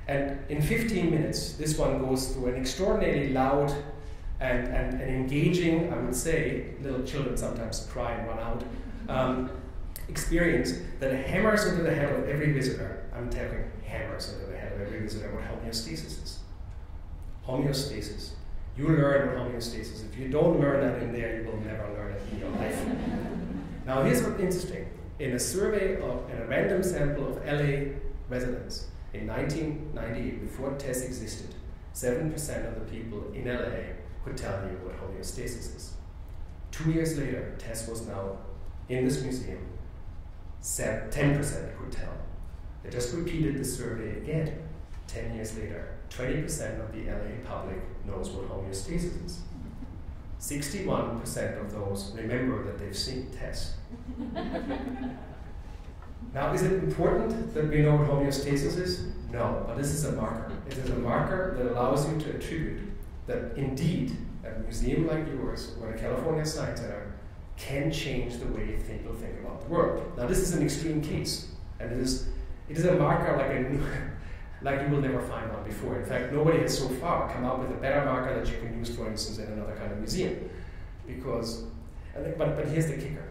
And in 15 minutes, this one goes through an extraordinarily loud and engaging, I would say, little children sometimes cry and run out, experience that hammers into the head of every visitor. I'm talking hammers into the head of every visitor what homeostasis is. Homeostasis. You learn what homeostasis is. If you don't learn that in there, you will never learn it in your life. Now here's what's interesting. In a survey in a random sample of LA residents in 1998, before TESS existed, 7% of the people in LA could tell you what homeostasis is. 2 years later, TESS was now in this museum. 10% could tell. They just repeated the survey again 10 years later. 20% of the LA public knows what homeostasis is. 61% of those remember that they've seen tests. Now, is it important that we know what homeostasis is? No, but this is a marker. It is a marker that allows you to attribute that indeed a museum like yours or the California Science Center can change the way people think about the world. Now, this is an extreme case, and it is a marker like you will never find one before. In fact, nobody has so far come up with a better marker that you can use, for instance, in another kind of museum. Because, but here's the kicker.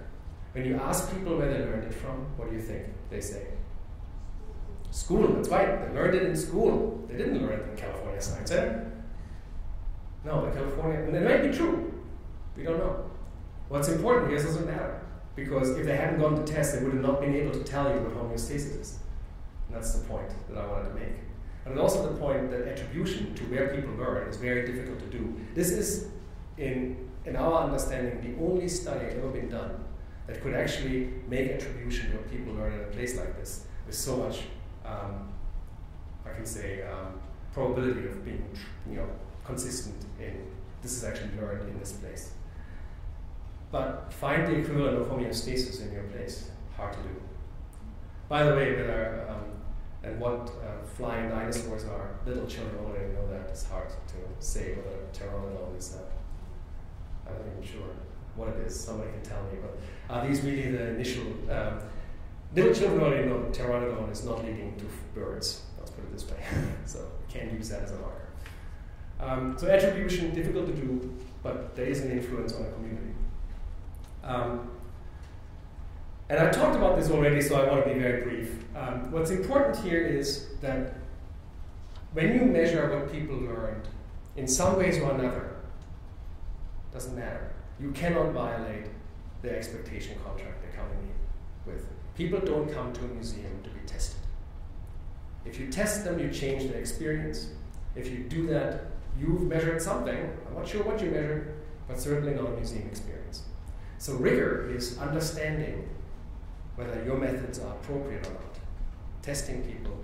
When you ask people where they learned it from, what do you think they say? School, that's right. They learned it in school. They didn't learn it in California Science Center. No, the California, and it might be true. We don't know. What's important here doesn't matter. Because if they hadn't gone to tests, they would have not been able to tell you what homeostasis is. And that's the point that I wanted to make. And also the point that attribution to where people learn is very difficult to do. This is, in our understanding, the only study ever been done that could actually make attribution to what people learn in a place like this with so much, I can say, probability of being, consistent in this is actually learned in this place. But find the equivalent of homeostasis in your place. Hard to do. By the way, and what flying dinosaurs are, little children already know that. It's hard to say whether a pteranodon is I'm not even sure what it is. Somebody can tell me. But are these really the initial... little children already know that pteranodon is not leading to birds. Let's put it this way. So you can't use that as a marker. So attribution, difficult to do, but there is an influence on a community. And I talked about this already, so I want to be very brief. What's important here is that when you measure what people learned, in some ways or another, doesn't matter. You cannot violate the expectation contract they're coming in with. People don't come to a museum to be tested. If you test them, you change their experience. If you do that, you've measured something. I'm not sure what you measured, but certainly not a museum experience. So rigor is understanding whether your methods are appropriate or not. Testing people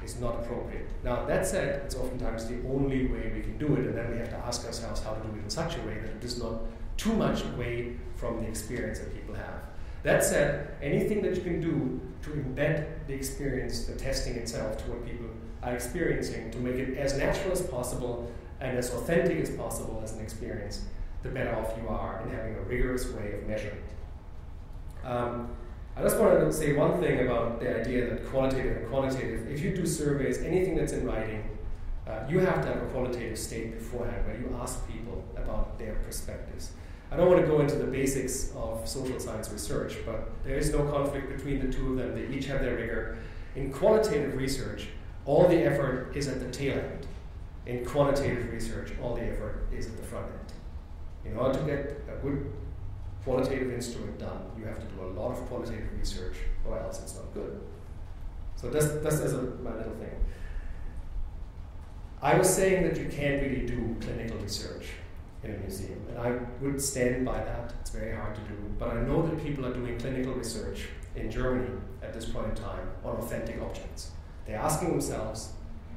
is not appropriate. Now, that said, it's oftentimes the only way we can do it, and then we have to ask ourselves how to do it in such a way that it is not too much away from the experience that people have. That said, anything that you can do to embed the experience, the testing itself, to what people are experiencing, to make it as natural as possible and as authentic as possible as an experience, the better off you are in having a rigorous way of measuring it. I just wanted to say one thing about the idea that qualitative and quantitative, if you do surveys, anything that's in writing, you have to have a qualitative state beforehand where you ask people about their perspectives. I don't want to go into the basics of social science research, but there is no conflict between the two of them. They each have their rigor. In qualitative research, all the effort is at the tail end. In quantitative research, all the effort is at the front end. In order to get a good qualitative instrument done, you have to do a lot of qualitative research, or else it's not good. So that's my little thing. I was saying that you can't really do clinical research in a museum, and I would stand by that. It's very hard to do, but I know that people are doing clinical research in Germany at this point in time on authentic objects. They're asking themselves,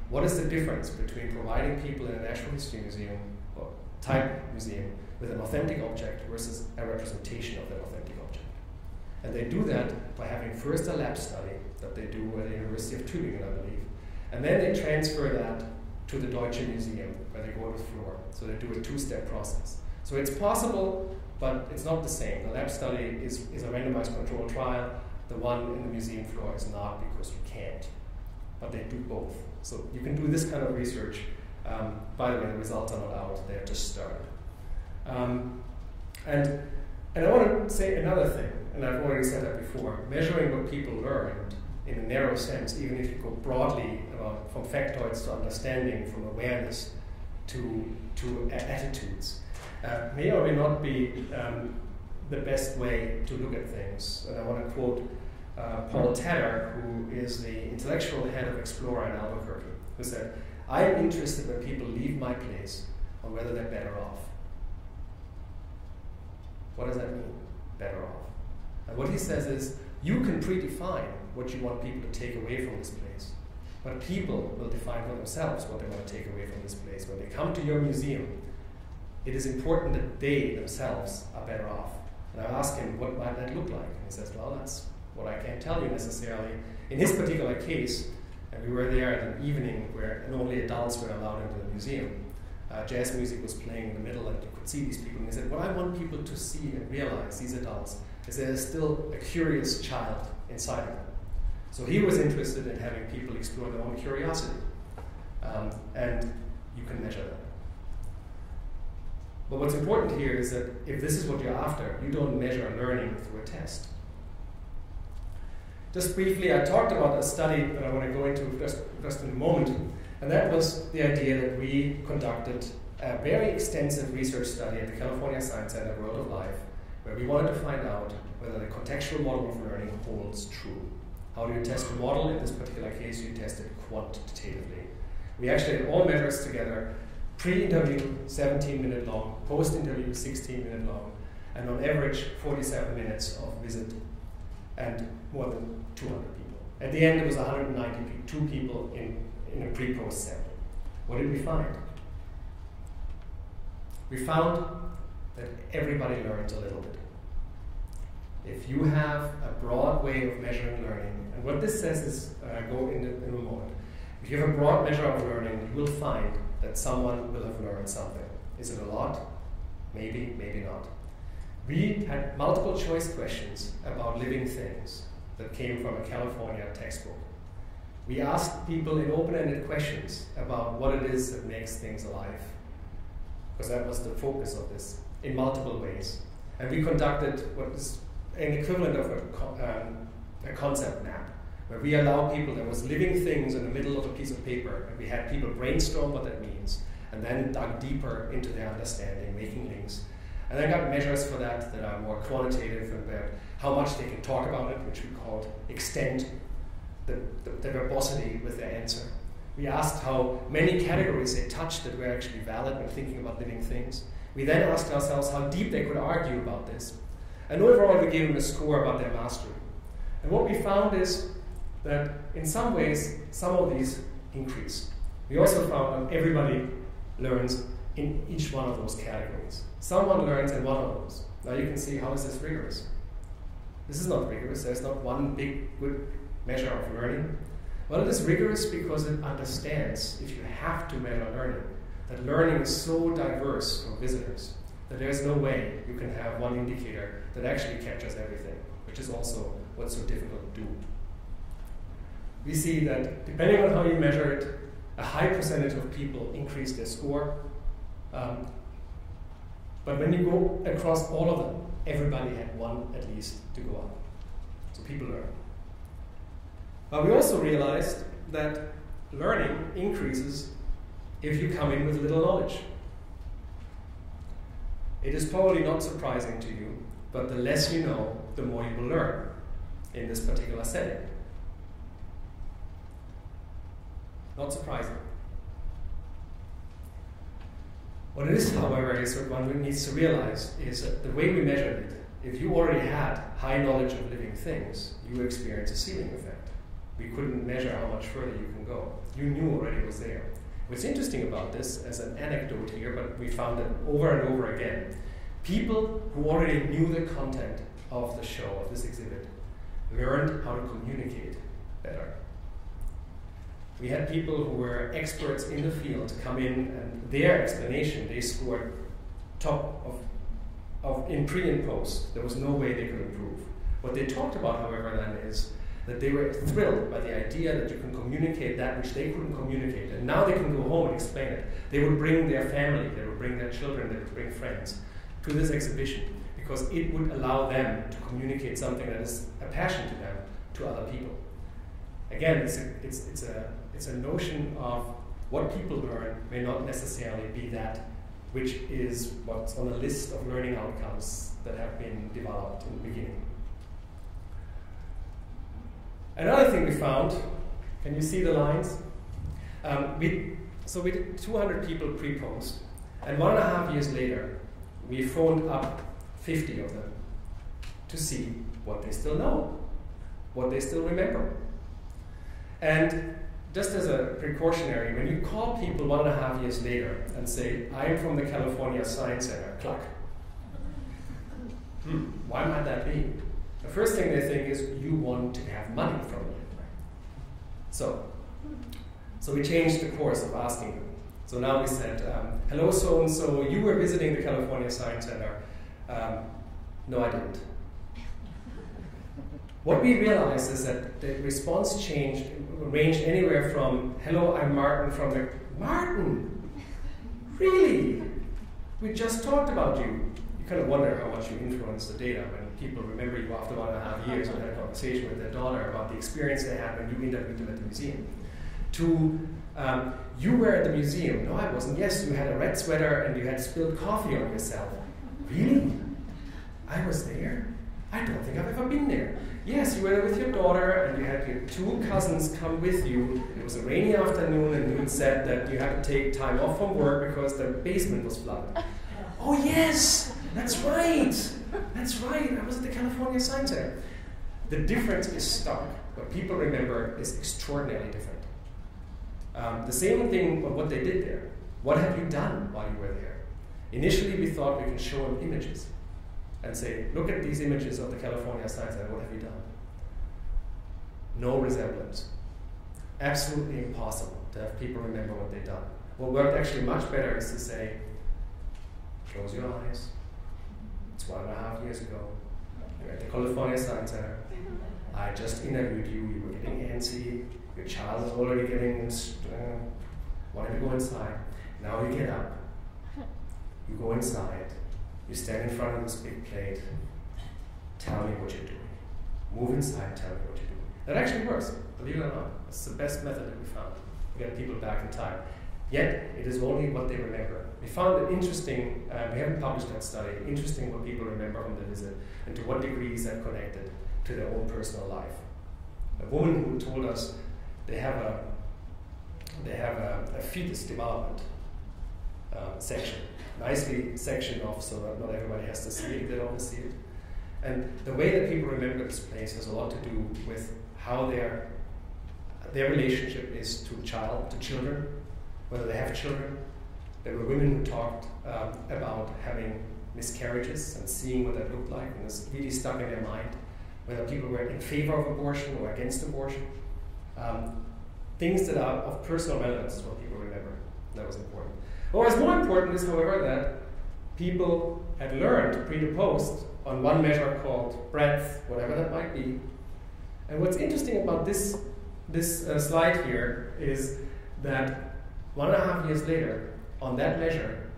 what is the difference between providing people in a natural history museum or type museum with an authentic object versus a representation of that authentic object? And they do that by having first a lab study that they do at the University of Tübingen, I believe, and then they transfer that to the Deutsche Museum, where they go to the floor. So they do a two-step process. So it's possible, but it's not the same. The lab study is a randomized controlled trial. The one in the museum floor is not, because you can't. But they do both. So you can do this kind of research. By the way, the results are not out. They have just started. And I want to say another thing, and I've already said that before. Measuring what people learned in a narrow sense, even if you go broadly from factoids to understanding, from awareness to attitudes, may or may not be the best way to look at things. And I want to quote Paul Teller, who is the intellectual head of Explora in Albuquerque, who said, "I'm interested when people leave my place on whether they're better off." What does that mean, better off? And what he says is, you can predefine what you want people to take away from this place, but people will define for themselves what they want to take away from this place. When they come to your museum, it is important that they themselves are better off. And I asked him, what might that look like? And he says, well, that's what I can't tell you necessarily. In his particular case, and we were there at an evening where only adults were allowed into the museum. Jazz music was playing in the middle, and you could see these people. And he said, what I want people to see and realize, these adults, is there's still a curious child inside of them. So he was interested in having people explore their own curiosity. And you can measure that. But what's important here is that if this is what you're after, you don't measure learning through a test. Just briefly, I talked about a study that I want to go into just in a moment, and that was the idea that we conducted a very extensive research study at the California Science Center World of Life, where we wanted to find out whether the contextual model of learning holds true. How do you test a model? In this particular case, you test it quantitatively. We actually had all measures together, pre-interview 17-minute long, post-interview 16-minute long, and on average 47 minutes of visit and more than 200 people. At the end, it was 192 people in a pre-post sample. What did we find? We found that everybody learns a little bit. If you have a broad way of measuring learning, and what this says is, go in a moment, if you have a broad measure of learning, you will find that someone will have learned something. Is it a lot? Maybe, maybe not. We had multiple choice questions about living things that came from a California textbook. We asked people in open-ended questions about what it is that makes things alive, because that was the focus of this, in multiple ways. And we conducted what is an equivalent of a concept map, where we allow people, there was living things in the middle of a piece of paper, and we had people brainstorm what that means, and then dug deeper into their understanding, making links. And then got measures for that are more quantitative, and about how much they can talk about it, which we called extend the verbosity with their answer. We asked how many categories they touched that were actually valid when thinking about living things. We then asked ourselves how deep they could argue about this. And overall, we gave them a score about their mastery. And what we found is that in some ways, some of these increase. We also found that everybody learns in each one of those categories. Someone learns in one of those. Now you can see, how is this rigorous? This is not rigorous. There's not one big good measure of learning. Well, it is rigorous because it understands, if you have to measure learning, that learning is so diverse for visitors that there's no way you can have one indicator that actually captures everything, which is also what's so difficult to do. We see that depending on how you measure it, a high percentage of people increase their score. But when you go across all of them, everybody had one at least to go up. So people learn. But we also realized that learning increases if you come in with little knowledge. It is probably not surprising to you, but the less you know, the more you will learn in this particular setting. Not surprising. What it is, however, is what one needs to realize is that the way we measured it, if you already had high knowledge of living things, you experience a ceiling effect. We couldn't measure how much further you can go. You knew already it was there. What's interesting about this, as an anecdote here, but we found it over and over again, people who already knew the content of the show, of this exhibit, learned how to communicate better. We had people who were experts in the field come in, and their explanation, they scored top of in pre and post. There was no way they could improve. What they talked about, however, then is that they were thrilled by the idea that you can communicate that which they couldn't communicate. And now they can go home and explain it. They would bring their family, they would bring their children, they would bring friends to this exhibition because it would allow them to communicate something that is a passion to them to other people. Again, it's a notion of what people learn may not necessarily be that which is what's on a list of learning outcomes that have been developed in the beginning. Another thing we found, can you see the lines? So we did 200 people pre-post, and 1.5 years later, we phoned up 50 of them to see what they still know, what they still remember. And just as a precautionary, when you call people 1.5 years later and say, I am from the California Science Center, cluck. Why might that be? The first thing they think is, you want to have money from me. So we changed the course of asking them. So now we said, hello, so-and-so, you were visiting the California Science Center. No, I didn't. What we realized is that the response ranged anywhere from, hello, I'm Martin from the... Martin? Really? We just talked about you. You kind of wonder how much you influence the data when people remember you after 1.5 years and had a conversation with their daughter about the experience they had when you interviewed them at the museum. To, you were at the museum. No, I wasn't. Yes, you had a red sweater and you had spilled coffee on yourself. Really? I was there? I don't think I've ever been there. Yes, you were there with your daughter and you had your 2 cousins come with you. It was a rainy afternoon and you said that you had to take time off from work because the basement was flooded. Oh yes, that's right. That's right, I was at the California Science Center. The difference is stark. What people remember is extraordinarily different. The same thing of what they did there. What have you done while you were there? Initially we thought we can show them images and say, look at these images of the California Science Center, what have you done? No resemblance. Absolutely impossible to have people remember what they've done. What worked actually much better is to say, close your eyes. It's 1.5 years ago. You're at the California Science Center. I just interviewed you. You were getting antsy. Your child is already getting wanted to go inside. Now you get up. You go inside. You stand in front of this big plate. Tell me what you're doing. Move inside. Tell me what you're doing. That actually works. Believe it or not, it's the best method that we found to get people back in time. Yet it is only what they remember. We found it interesting. We haven't published that study. Interesting what people remember from the visit and to what degree is that connected to their own personal life. A woman who told us they have a fetus development section, nicely sectioned off so that not everybody has to see it if they don't want to see it. And the way that people remember this place has a lot to do with how their relationship is to children, whether they have children. There were women who talked about having miscarriages and seeing what that looked like, and it's really stuck in their mind, whether people were in favor of abortion or against abortion. Things that are of personal relevance is what people remember. That was important. What was more important is, however, that people had learned pre to post on one measure called breadth, whatever that might be. And what's interesting about this slide here is that 1.5 years later, on that measure,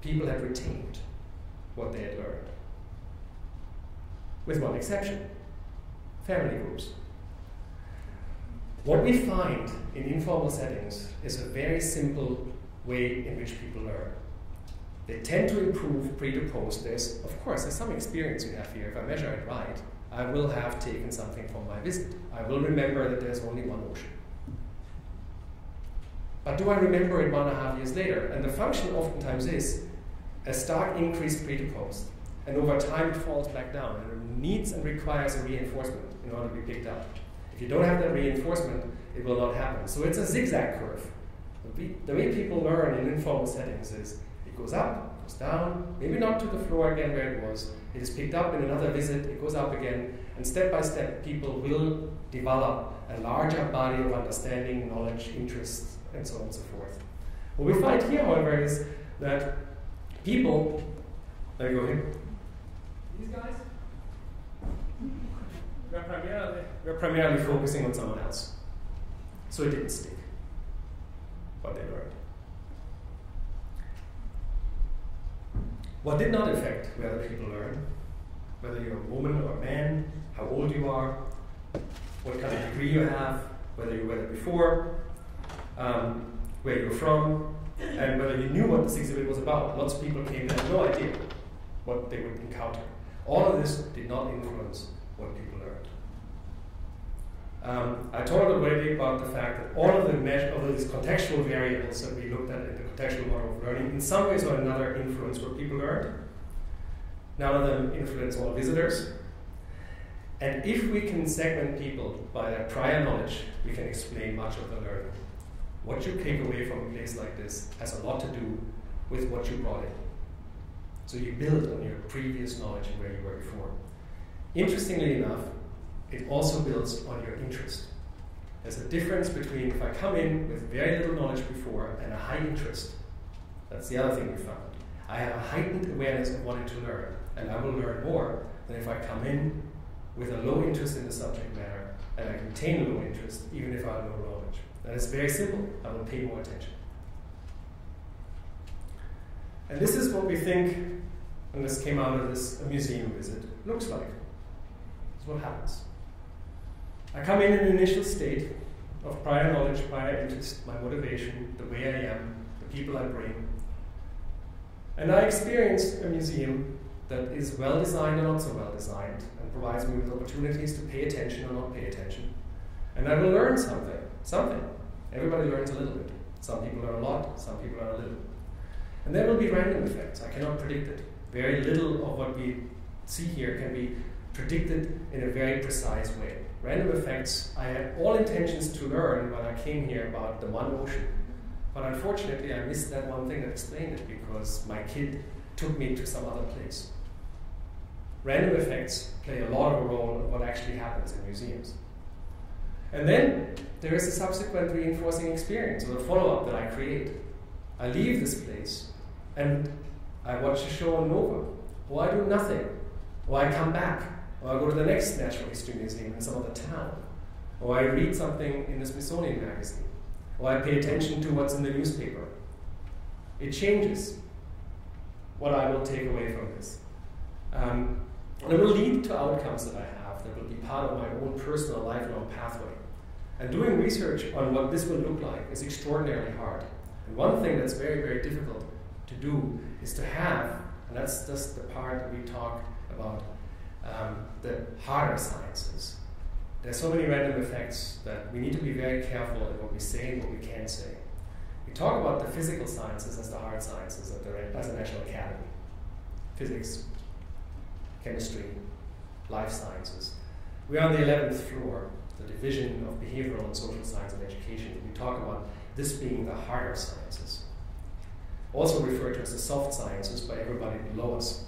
people had retained what they had learned. With one exception, family groups. What we find in informal settings is a very simple way in which people learn. They tend to improve pre to post. There's some experience you have here. If I measure it right, I will have taken something from my visit. I will remember that there's only one ocean. But do I remember it 1.5 years later? And the function oftentimes is a stark increase pre to post. And over time it falls back down. And it needs and requires a reinforcement in order to be picked up. If you don't have that reinforcement, it will not happen. So it's a zigzag curve. The way people learn in informal settings is it goes up, goes down, maybe not to the floor again where it was. It is picked up in another visit, it goes up again, and step by step people will develop a larger body of understanding, knowledge, interests, and so on and so forth. What we find here, however, is that people, let me go here. These guys, we're primarily focusing on someone else. So it didn't stick, what they learned. What did not affect whether people learn, whether you're a woman or a man, how old you are, what kind of degree you have, whether you were there before, where you're from, and whether you knew what this exhibit was about. Lots of people came and had no idea what they would encounter. All of this did not influence what people learned. I talked already about the fact that all of these contextual variables that we looked at in the contextual model of learning in some ways or another influence what people learned. None of them influence all visitors. And if we can segment people by their prior knowledge, we can explain much of the learning. What you take away from a place like this has a lot to do with what you brought in. So you build on your previous knowledge and where you were before. Interestingly enough, it also builds on your interest. There's a difference between if I come in with very little knowledge before and a high interest. That's the other thing we found. I have a heightened awareness of wanting to learn, and I will learn more than if I come in with a low interest in the subject matter, and I contain a low interest even if I have no knowledge. And it's very simple. I will pay more attention. And this is what we think, and this came out of this museum visit, looks like. This is what happens. I come in an initial state of prior knowledge, prior interest, my motivation, the way I am, the people I bring. And I experience a museum that is well designed and not so well designed, and provides me with opportunities to pay attention or not pay attention. And I will learn something. Everybody learns a little bit. Some people learn a lot, some people learn a little. And there will be random effects. I cannot predict it. Very little of what we see here can be predicted in a very precise way. Random effects, I had all intentions to learn when I came here about the one ocean. But unfortunately, I missed that one thing that explained it because my kid took me to some other place. Random effects play a lot of a role in what actually happens in museums. And then there is a subsequent reinforcing experience, or the follow-up that I create. I leave this place and I watch a show on Nova, or I do nothing, or I come back, or I go to the next natural history museum in some other town, or I read something in the Smithsonian magazine, or I pay attention to what's in the newspaper. It changes what I will take away from this. And it will lead to outcomes that I have that will be part of my own personal lifelong pathway. And doing research on what this will look like is extraordinarily hard. And one thing that's very, very difficult to do is to have, and that's just the part that we talk about, the harder sciences. There's so many random effects that we need to be very careful in what we say and what we can say. We talk about the physical sciences as the hard sciences as a national academy. Physics, chemistry, life sciences. We're on the 11th floor, the division of behavioral and social science and education. We talk about this being the harder sciences. Also referred to as the soft sciences by everybody below us.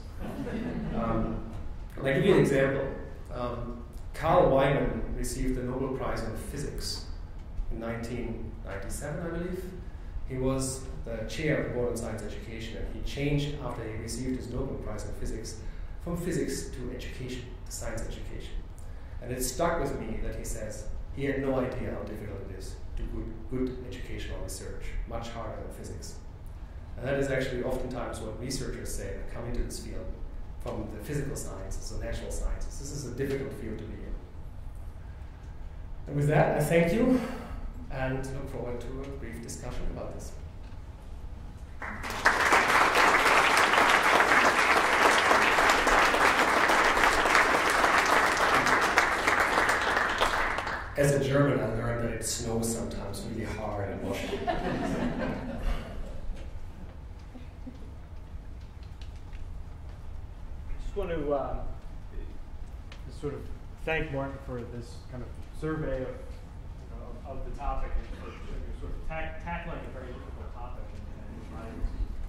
I'll give you an example. Carl Wyman received the Nobel Prize in Physics in 1997, I believe. He was the chair of the Board on Science Education, and he changed after he received his Nobel Prize in Physics from physics to education, to science education. And it stuck with me that he says he had no idea how difficult it is to do good educational research, much harder than physics. And that is actually oftentimes what researchers say that come into this field from the physical sciences or natural sciences. This is a difficult field to be in. And with that, I thank you and look forward to a brief discussion about this. As a German, I learned that it snows sometimes really hard in Washington. I just want to sort of thank Martin for this kind of survey of the topic and sort of tackling a very difficult topic and providing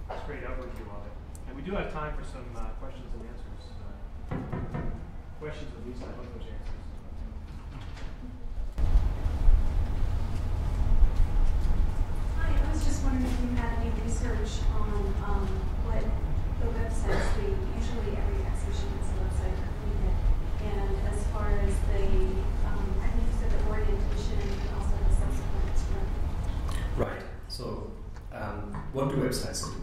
a straight overview of it. And we do have time for some questions and answers. Questions with Lisa, I love those answers. Hi, I was just wondering if you had any research on what the websites, usually every exhibition has a website completed, and as far as the, I think you said the orientation and also the subsequent learning. Right. So, what do websites do?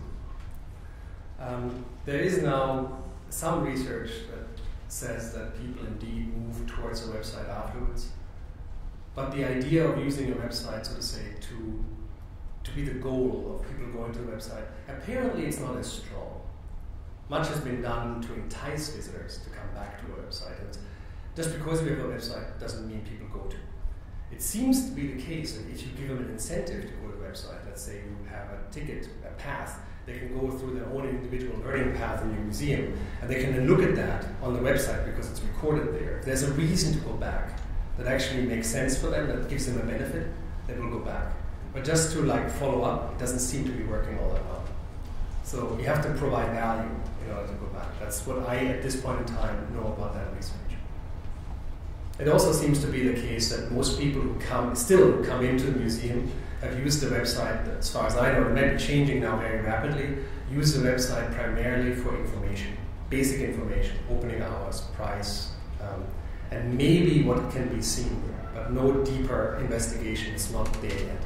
There is now some research that says that people indeed move towards a website afterwards, but the idea of using a website, so to say, to be the goal of people going to the website, apparently it's not as strong. Much has been done to entice visitors to come back to a website. And just because we have a website doesn't mean people go to. It seems to be the case that if you give them an incentive to go to the website, let's say you have a ticket, a path, they can go through their own individual learning path in your museum, and they can then look at that on the website because it's recorded there. If there's a reason to go back that actually makes sense for them, that gives them a benefit, they will go back. But just to like follow up, it doesn't seem to be working all that well. So you have to provide value in order to go back. That's what I, at this point in time, know about that research. It also seems to be the case that most people who still come into the museum have used the website, as far as I know, it might be changing now very rapidly, use the website primarily for information, basic information, opening hours, price, and maybe what can be seen there, but no deeper investigation is not there yet.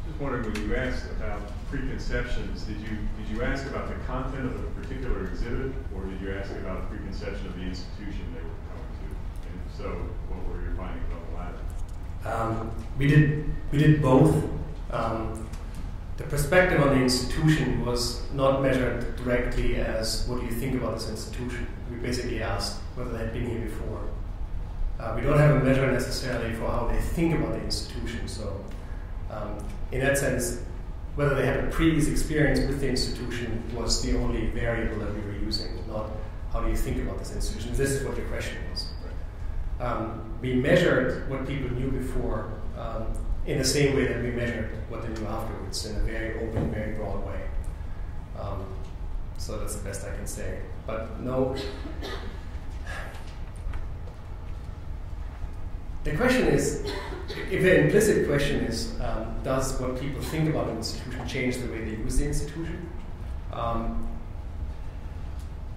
Just wondering, when you asked about preconceptions, did you ask about the content of a particular exhibit, or did you ask about a preconception of the institution they were coming to? And if so, what were your findings on the latter? We did both. The perspective on the institution was not measured directly as what do you think about this institution. We basically asked whether they had been here before. We don't have a measure necessarily for how they think about the institution. So in that sense, whether they had a previous experience with the institution was the only variable that we were using, not how do you think about this institution. This is what your question was. Right. We measured what people knew before in the same way that we measured what they knew afterwards, in a very open, very broad way. So that's the best I can say. But no. The question is, if the implicit question is, does what people think about an institution change the way they use the institution?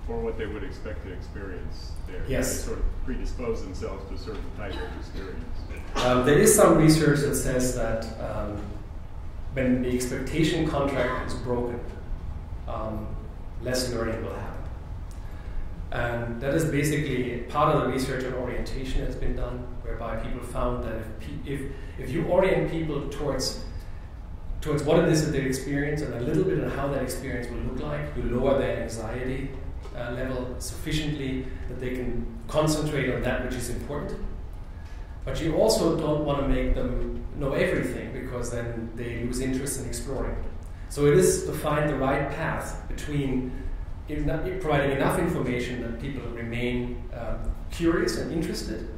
Or what they would expect to experience there. Yes. They sort of predispose themselves to a certain type of experience. There is some research that says that when the expectation contract is broken, less learning will happen. And that is basically part of the research on orientation that's been done, whereby people found that if you orient people towards what it is that they experience and a little bit on how that experience will look like, you lower their anxiety level sufficiently that they can concentrate on that which is important. But you also don't want to make them know everything, because then they lose interest in exploring. So it is to find the right path between providing enough information that people remain curious and interested,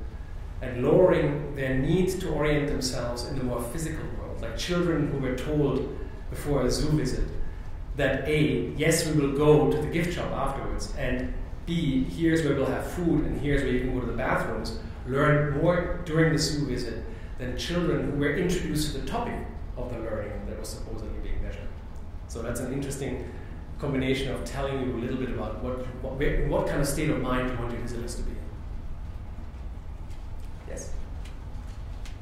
and lowering their need to orient themselves in the more physical world. Like children who were told before a zoo visit that A, yes, we will go to the gift shop afterwards, and B, here's where we'll have food, and here's where you can go to the bathrooms, learn more during the zoo visit than children who were introduced to the topic of the learning that was supposedly being measured. So that's an interesting combination of telling you a little bit about what kind of state of mind you want your visitors to be in. Yes?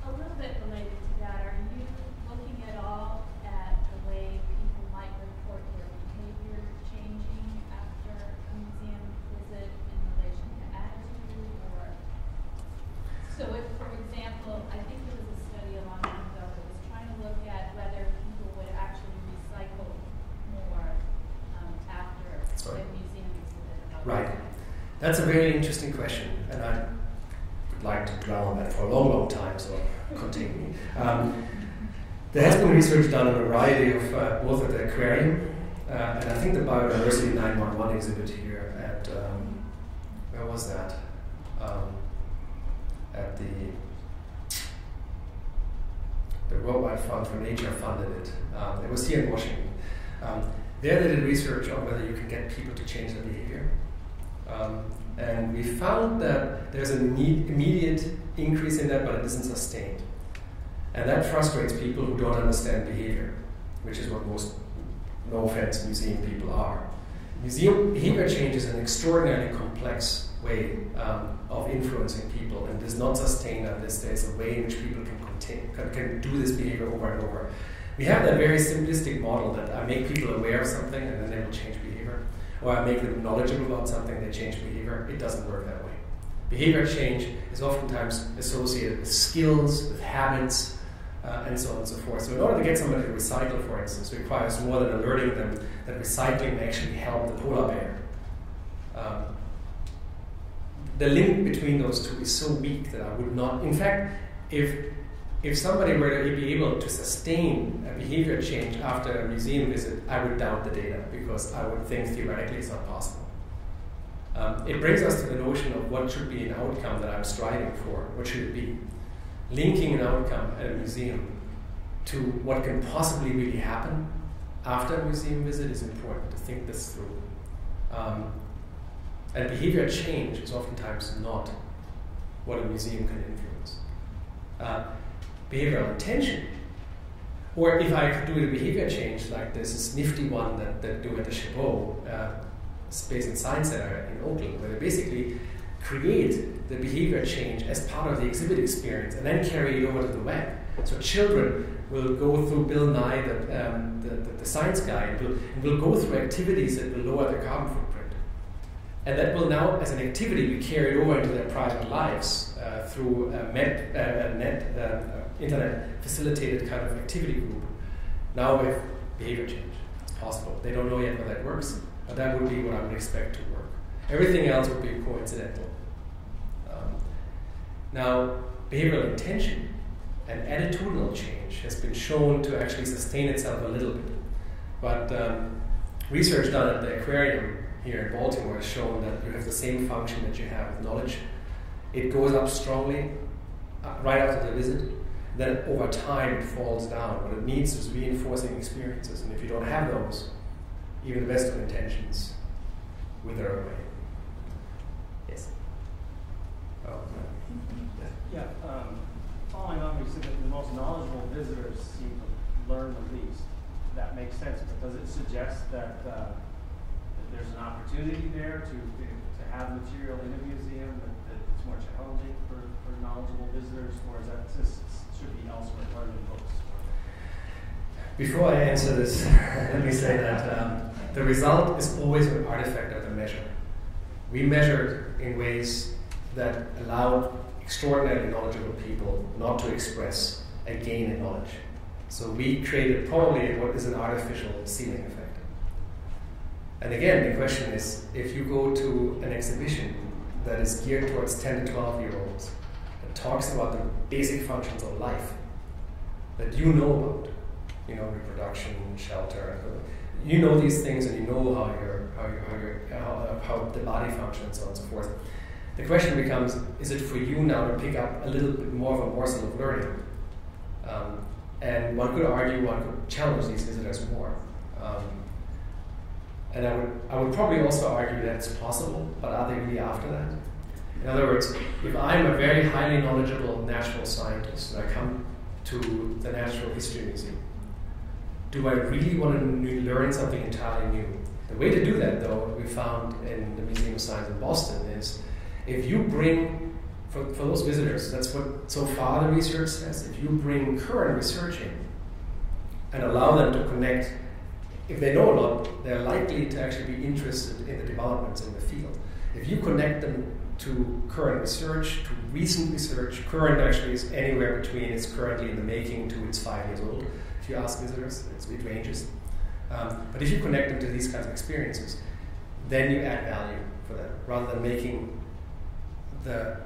A little bit related to that, are you looking at all at the way people might report their behavior changing after a museum visit in relation to attitude? Or so if, for example, I think there was a study a long time ago that was trying to look at whether people would actually recycle more after the museum visit. Right. That's a very interesting question, and I would like to dwell on that for a long, long time, so contain me. There has been research done on a variety of, both at the aquarium, and I think the Biodiversity 911 exhibit here at, where was that? At the Worldwide Fund for Nature funded it. It was here in Washington. There they did research on whether you can get people to change their behavior. And we found that there's an immediate increase in that, but it isn't sustained. And that frustrates people who don't understand behavior, which is what most, no offense, museum people are. Museum behavior change is an extraordinarily complex way of influencing people, and is not sustained unless there's a way in which people can do this behavior over and over. We have that very simplistic model that I make people aware of something and then they will change behavior. Or I make them knowledgeable about something, they change behavior. It doesn't work that way. Behavior change is oftentimes associated with skills, with habits, and so on and so forth. So in order to get somebody to recycle, for instance, requires more than alerting them that recycling may actually help the polar bear. the link between those two is so weak that I would not. In fact, if somebody were to be able to sustain a behavior change after a museum visit, I would doubt the data because I would think theoretically it's not possible. It brings us to the notion of what should be an outcome that I'm striving for. What should it be? Linking an outcome at a museum to what can possibly really happen after a museum visit is important to think this through. And behavior change is oftentimes not what a museum can influence. Behavioral intention, or if I could do a behavior change like this nifty one that do at the Chabot Space and Science Center in Oakland, where they basically create the behavior change as part of the exhibit experience and then carry it over to the web. So children will go through Bill Nye, the science guy, and will go through activities that will lower their carbon footprint. And that will now, as an activity, be carried over into their private lives through a internet-facilitated kind of activity group. Now with behavior change, it's possible. They don't know yet how that works, but that would be what I would expect to work. Everything else would be coincidental. Now, behavioral intention and attitudinal change has been shown to actually sustain itself a little bit. But research done at the aquarium here in Baltimore has shown that you have the same function that you have with knowledge. It goes up strongly right after the visit. Then over time it falls down. What it needs is reinforcing experiences. And if you don't have those, even the best of intentions wither away. Yes? Oh, yeah. Following on, we said that the most knowledgeable visitors seem to learn the least. That makes sense, but does it suggest that there's an opportunity there to have material in a museum that it's more challenging for knowledgeable visitors, or is that just should be elsewhere, learned in books? Before I answer this, let me say that the result is always an artifact of the measure. We measured in ways that allowed extraordinarily knowledgeable people not to express a gain in knowledge. So we created probably what is an artificial ceiling effect. And again, the question is, if you go to an exhibition that is geared towards 10 to 12-year-olds, that talks about the basic functions of life, that you know about, reproduction, shelter, you know these things and you know how the body functions and so on and so forth. The question becomes, is it for you now to pick up a little bit more of a morsel of learning? And one could argue, one could challenge these visitors more. And I would probably also argue that it's possible, but are they really after that? In other words, if I'm a very highly knowledgeable natural scientist and I come to the Natural History Museum, do I really want to learn something entirely new? The way to do that, though, we found in the Museum of Science in Boston is, if you bring, for those visitors, that's what so far the research says, if you bring current research in and allow them to connect, if they know a lot, they're likely to actually be interested in the developments in the field. If you connect them to current research, to recent research, current actually is anywhere between it's currently in the making to it's 5 years old. If you ask visitors, it ranges. But if you connect them to these kinds of experiences, then you add value for them, rather than making the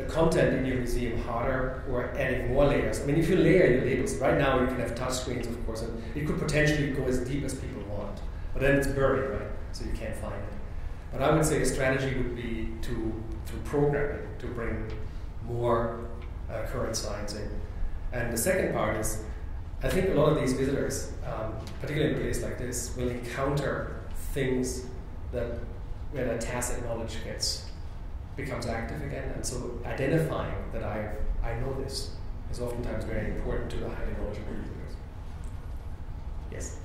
content in your museum harder or adding more layers. I mean, if you layer your labels, right now you can have touch screens, of course, and it could potentially go as deep as people want, but then it's buried, right? So you can't find it. But I would say a strategy would be to programming, to bring more current science in. And the second part is, I think a lot of these visitors, particularly in a place like this, will encounter things that where the tacit knowledge becomes active again, and so identifying that I know this is oftentimes very important to the highly knowledgeable visitors. Yes?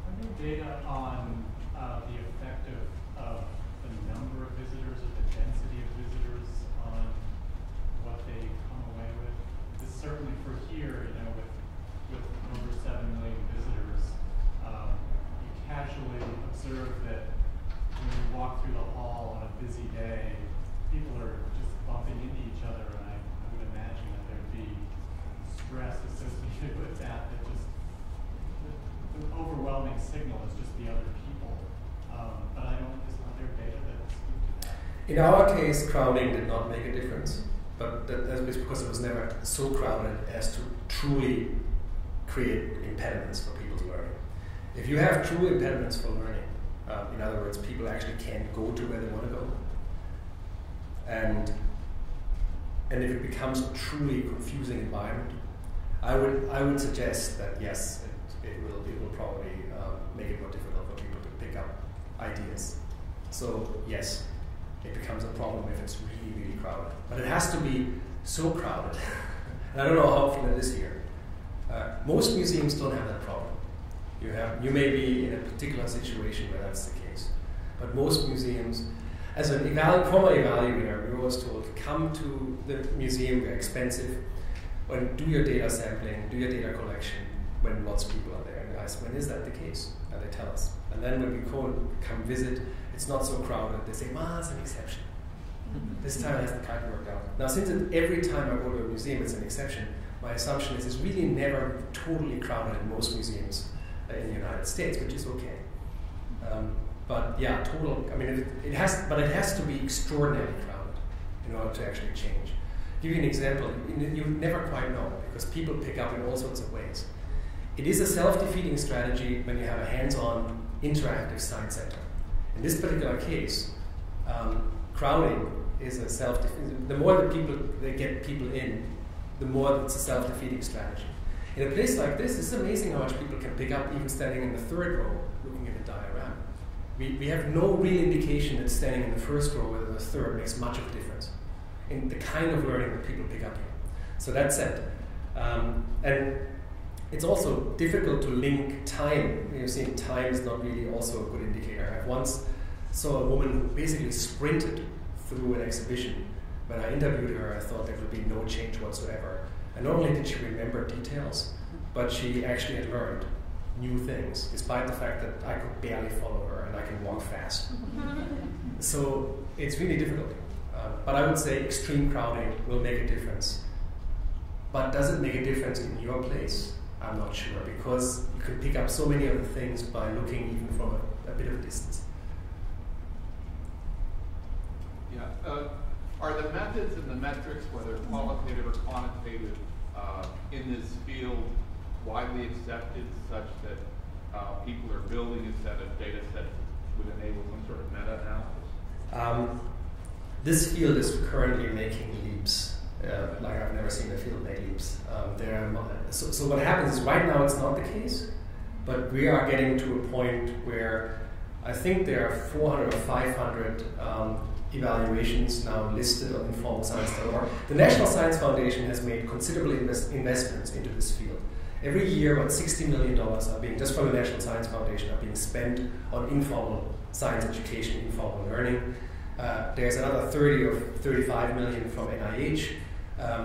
Are there data on the effect of the number of visitors or the density of visitors on what they come away with? This certainly for here, with over 7 million visitors, you casually observe that when you walk through the hall on a busy day, people are just bumping into each other, and I would imagine that there'd be stress associated with that just the overwhelming signal is just the other people. But it's not their data that speak to that. In our case, crowding did not make a difference, but that's because it was never so crowded as to truly create impediments for people's learning. If you have true impediments for learning, in other words, people actually can't go to where they want to go, and if it becomes a truly confusing environment, I would suggest that yes, it will probably make it more difficult for people to pick up ideas. So yes, it becomes a problem if it's really, really crowded. But it has to be so crowded. And I don't know how often it is here. Most museums don't have that problem. You may be in a particular situation where that's the case. But most museums, as a former evaluator, we were always told, come to the museum, they're expensive, and do your data sampling, do your data collection when lots of people are there. And guys, when is that the case? And they tell us. And then when we come visit, it's not so crowded. They say, it's an exception. This time it hasn't quite worked out. Now, since every time I go to a museum it's an exception, my assumption is it's really never totally crowded in most museums in the United States, which is okay. But yeah, it has to be extraordinarily crowded in order to actually change. Give you an example. You never quite know because people pick up in all sorts of ways. It is a self-defeating strategy when you have a hands-on interactive science center. In this particular case, crowding is a self-defeating. The more they get people in, the more it's a self-defeating strategy. In a place like this, it's amazing how much people can pick up even standing in the third row looking at the diagram. We have no real indication that standing in the first row or the third makes much of a difference in the kind of learning that people pick up here. So that's it. And it's also difficult to link time. You're seeing time is not really also a good indicator. I once saw a woman who basically sprinted through an exhibition. When I interviewed her, I thought there would be no change whatsoever. And not only did she remember details, but she actually had learned new things, despite the fact that I could barely follow her and I can walk fast. So it's really difficult. But I would say extreme crowding will make a difference. But does it make a difference in your place? I'm not sure, because you can pick up so many other things by looking even from a bit of a distance. Yeah. Are the methods and the metrics, whether qualitative or quantitative, in this field widely accepted such that people are building a set of data sets that would enable some sort of meta-analysis? This field is currently making leaps. Like I've never seen a field make leaps. So what happens is right now it's not the case, but we are getting to a point where I think there are 400 or 500 evaluations now listed on informalscience.org. The National Science Foundation has made considerable investments into this field. Every year, about $60 million are being, just from the National Science Foundation, are being spent on informal science education, informal learning. There's another 30 or 35 million from NIH.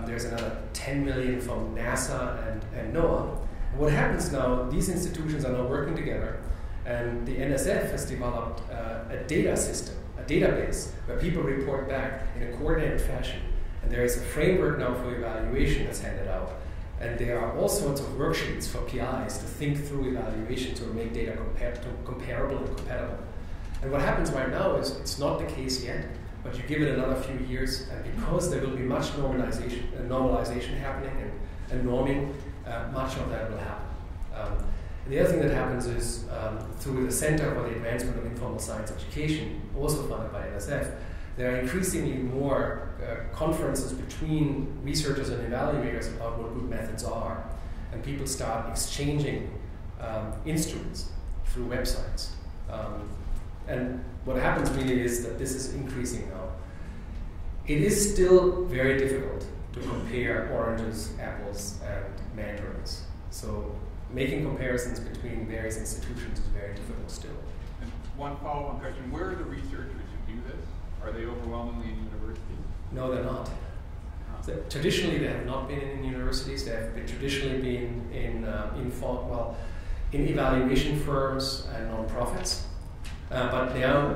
There's another 10 million from NASA and NOAA. And what happens now, these institutions are now working together, and the NSF has developed a data system, a database, where people report back in a coordinated fashion. And there is a framework now for evaluation that's handed out. And there are all sorts of worksheets for PIs to think through evaluation to make data comparable and compatible. And what happens right now is it's not the case yet, but you give it another few years, and because there will be much normalization happening and norming, much of that will happen. The other thing that happens is through the Center for the Advancement of Informal Science Education, also funded by NSF, there are increasingly more conferences between researchers and evaluators about what good methods are, and people start exchanging instruments through websites. And what happens really is that this is increasing now. It is still very difficult to compare oranges, apples, and mandarins. So making comparisons between various institutions is very difficult still. And one follow-on question, where are the researchers who do this? Are they overwhelmingly in universities? No, they're not. So traditionally, they have not been in universities. They have traditionally been in evaluation firms and nonprofits. But now,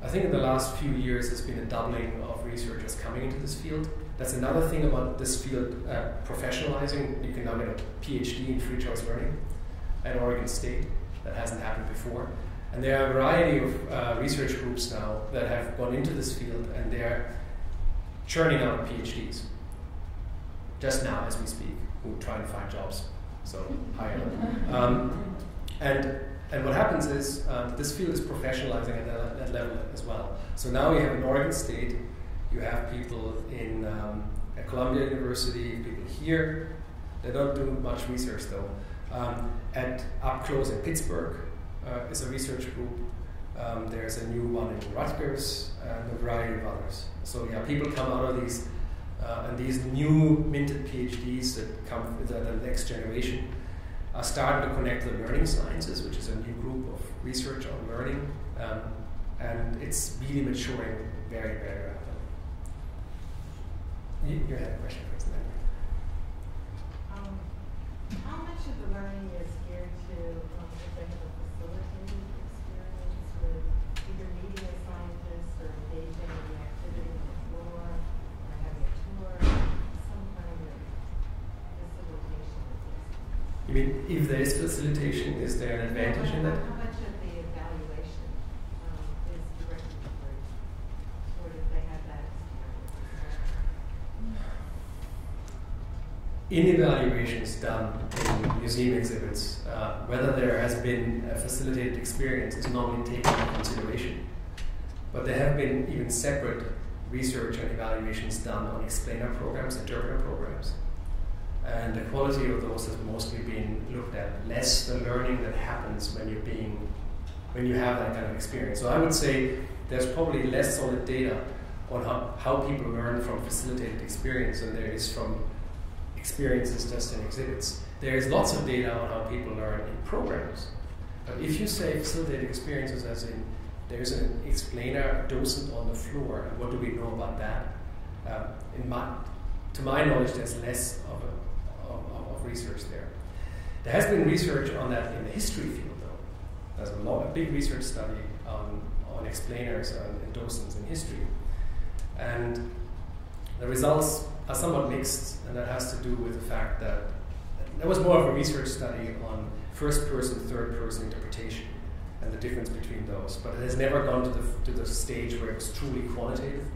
I think in the last few years, there's been a doubling of researchers coming into this field. That's another thing about this field professionalizing. You can now get a PhD in free choice learning at Oregon State. That hasn't happened before. And there are a variety of research groups now that have gone into this field, and they're churning out PhDs. Just now, as we speak, who try and find jobs, so hire them. And what happens is this field is professionalizing at that level as well. So now you have in Oregon State, you have people in at Columbia University, people here. They don't do much research though. At up close in Pittsburgh is a research group. There's a new one in Rutgers and a variety of others. So yeah, people come out of these and these new minted PhDs that come with the next generation are starting to connect the learning sciences, which is a new group of research on learning, and it's really maturing very, very rapidly. You had a question first, then. How much of the learning is geared to if they have a facilitated experience with either meeting a scientist or engaging in the activity on the floor or having a tour, some kind of facilitation of this? You mean if there is facilitation, is there an advantage in that? How much of the evaluation is directed toward if they have that experience? In evaluations done in museum exhibits, whether there has been a facilitated experience is normally taken into consideration. But there have been even separate research and evaluations done on explainer programs, interpreter programs. And the quality of those has mostly been looked at, less the learning that happens when you have that kind of experience. So I would say there's probably less solid data on how people learn from facilitated experience than there is from experiences just in exhibits. There is lots of data on how people learn in programs. But if you say facilitated experiences as in there's an explainer, a docent on the floor, and what do we know about that? To my knowledge, there's less of research there. There has been research on that in the history field, though. There's a big research study on explainers and docents in history. And the results are somewhat mixed, and that has to do with the fact that there was more of a research study on first-person, third-person interpretation and the difference between those. But it has never gone to the stage where it's truly quantitative.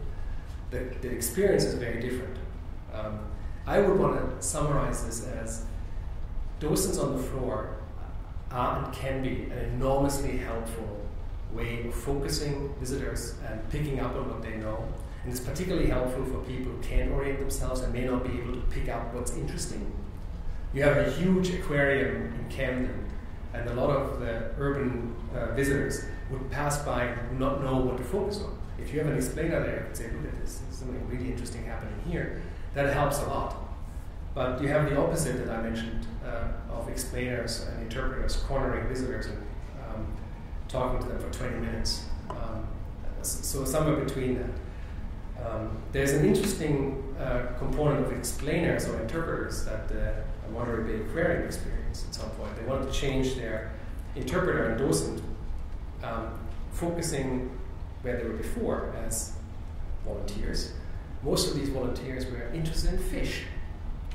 The experience is very different. I would want to summarize this as docents on the floor are and can be an enormously helpful way of focusing visitors and picking up on what they know. And it's particularly helpful for people who can't orient themselves and may not be able to pick up what's interesting. You have a huge aquarium in Camden, and a lot of the urban visitors would pass by and not know what to focus on. If you have an explainer there and say, look at this, there's something really interesting happening here, that helps a lot. But you have the opposite that I mentioned of explainers and interpreters cornering visitors and talking to them for 20 minutes. So somewhere between that. There's an interesting component of explainers or interpreters that the Monterey Bay Aquarium experienced at some point. They wanted to change their interpreter and docent, focusing where they were before as volunteers. Most of these volunteers were interested in fish,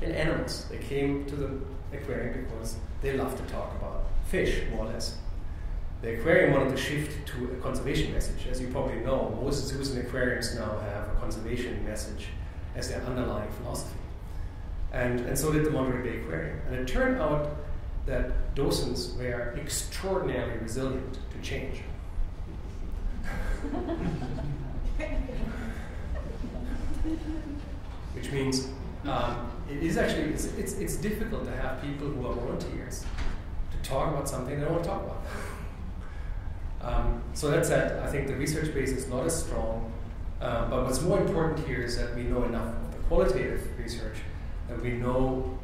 in animals. They came to the aquarium because they love to talk about fish, more or less. The aquarium wanted to shift to a conservation message. As you probably know, most zoos and aquariums now have a conservation message as their underlying philosophy. And so did the Monterey Bay Aquarium. And it turned out that docents were extraordinarily resilient to change. Which means it is actually, it's difficult to have people who are volunteers to talk about something they don't want to talk about. So that said, I think the research base is not as strong, but what's more important here is that we know enough of the qualitative research that we know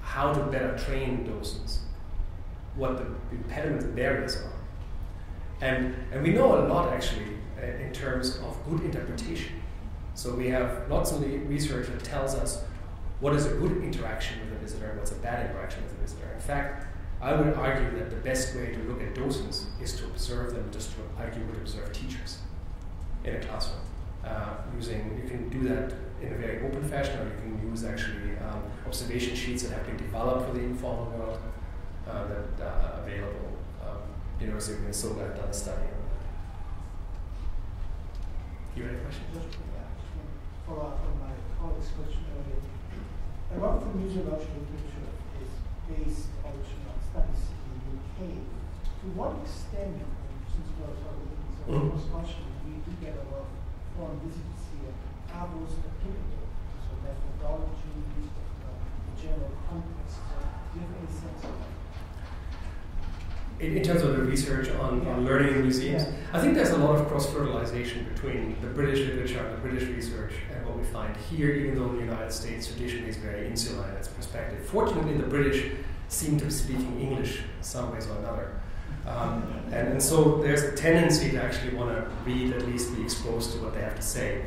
how to better train docents, what the impediments and barriers are. And we know a lot actually in terms of good interpretation. So we have lots of research that tells us what is a good interaction with a visitor and what's a bad interaction with a visitor. In fact, I would argue that the best way to look at docents is to observe them, just to argue would observe teachers in a classroom. You can do that in a very open fashion, or you can use actually observation sheets that have been developed for the informal world that are available University of Minnesota have done a study on that. You have any questions? Yeah, just want to follow up on my colleague's question earlier. A lot of the museological literature is based on studies in the UK. To what extent, since we're talking about cross-cultural, we do get a lot of foreign visitors here, are those applicable? So methodology, the general context, do you have any sense of that? In terms of the research on learning in museums, I think there's a lot of cross-fertilization between the British literature and the British research and what we find here, even though the United States traditionally is very insular in its perspective. Fortunately, the British seem to be speaking English in some ways or another. And so there's a tendency to actually want to read, at least be exposed to what they have to say.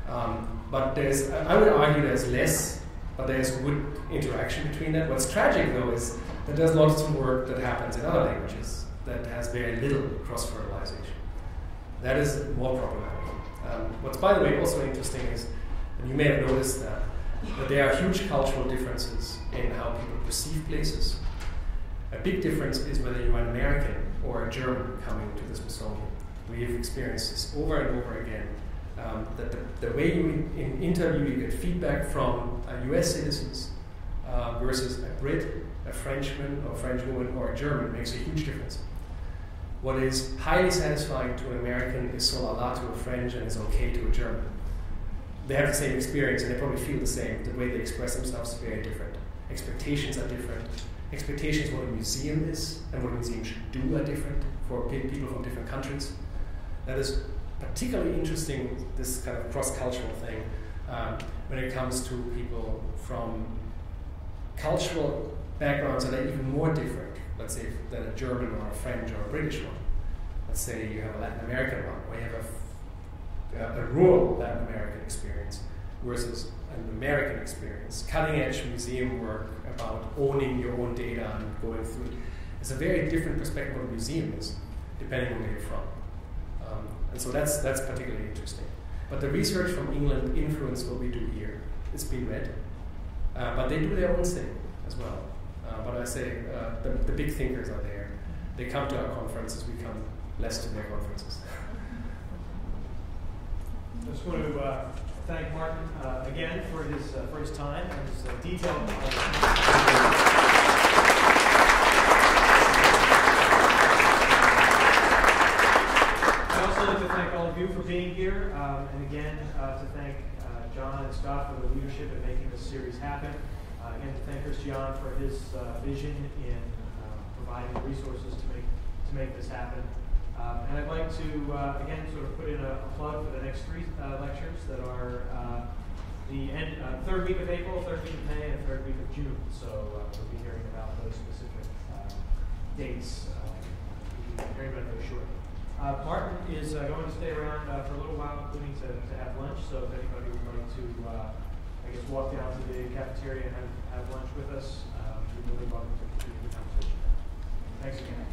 But I would argue there's less, but there's good interaction between that. What's tragic, though, is that there's lots of work that happens in other languages that has very little cross-fertilization. That is more problematic. What's, by the way, also interesting is, and you may have noticed that there are huge cultural differences in how people perceive places. A big difference is whether you're an American or a German coming to the Smithsonian. We've experienced this over and over again, that the way you interview, you get feedback from US citizens versus a Brit, a Frenchman or French woman or a German makes a huge difference. What is highly satisfying to an American is so la la to a French and is okay to a German. They have the same experience and they probably feel the same. The way they express themselves is very different. Expectations are different. Expectations what a museum is and what a museum should do are different for people from different countries. That is particularly interesting, this kind of cross-cultural thing, when it comes to people from cultural backgrounds that are even more different, let's say, than a German or a French or a British one. Let's say you have a Latin American one, or you have a rural Latin American experience versus an American experience. Cutting-edge museum work about owning your own data and going through it. It's a very different perspective of what a museum is, depending on where you're from. And so that's particularly interesting. But the research from England influenced what we do here. It's been read. But they do their own thing as well. But I say the big thinkers are there. They come to our conferences, we come less to their conferences. I just want to thank Martin again for his time and his detailed. I'd also like to thank all of you for being here, and again to thank John and Scott for the leadership in making this series happen. Again, to thank Christian for his vision in providing resources to make this happen. And I'd like to, again, sort of put in a plug for the next three lectures that are the third week of April, third week of May, and third week of June. So we'll be hearing about those specific dates very shortly. Martin is going to stay around for a little while, including to have lunch. So if anybody would like to, I guess, walk down to the cafeteria and have lunch with us, you're really welcome to continue the conversation. Thanks again.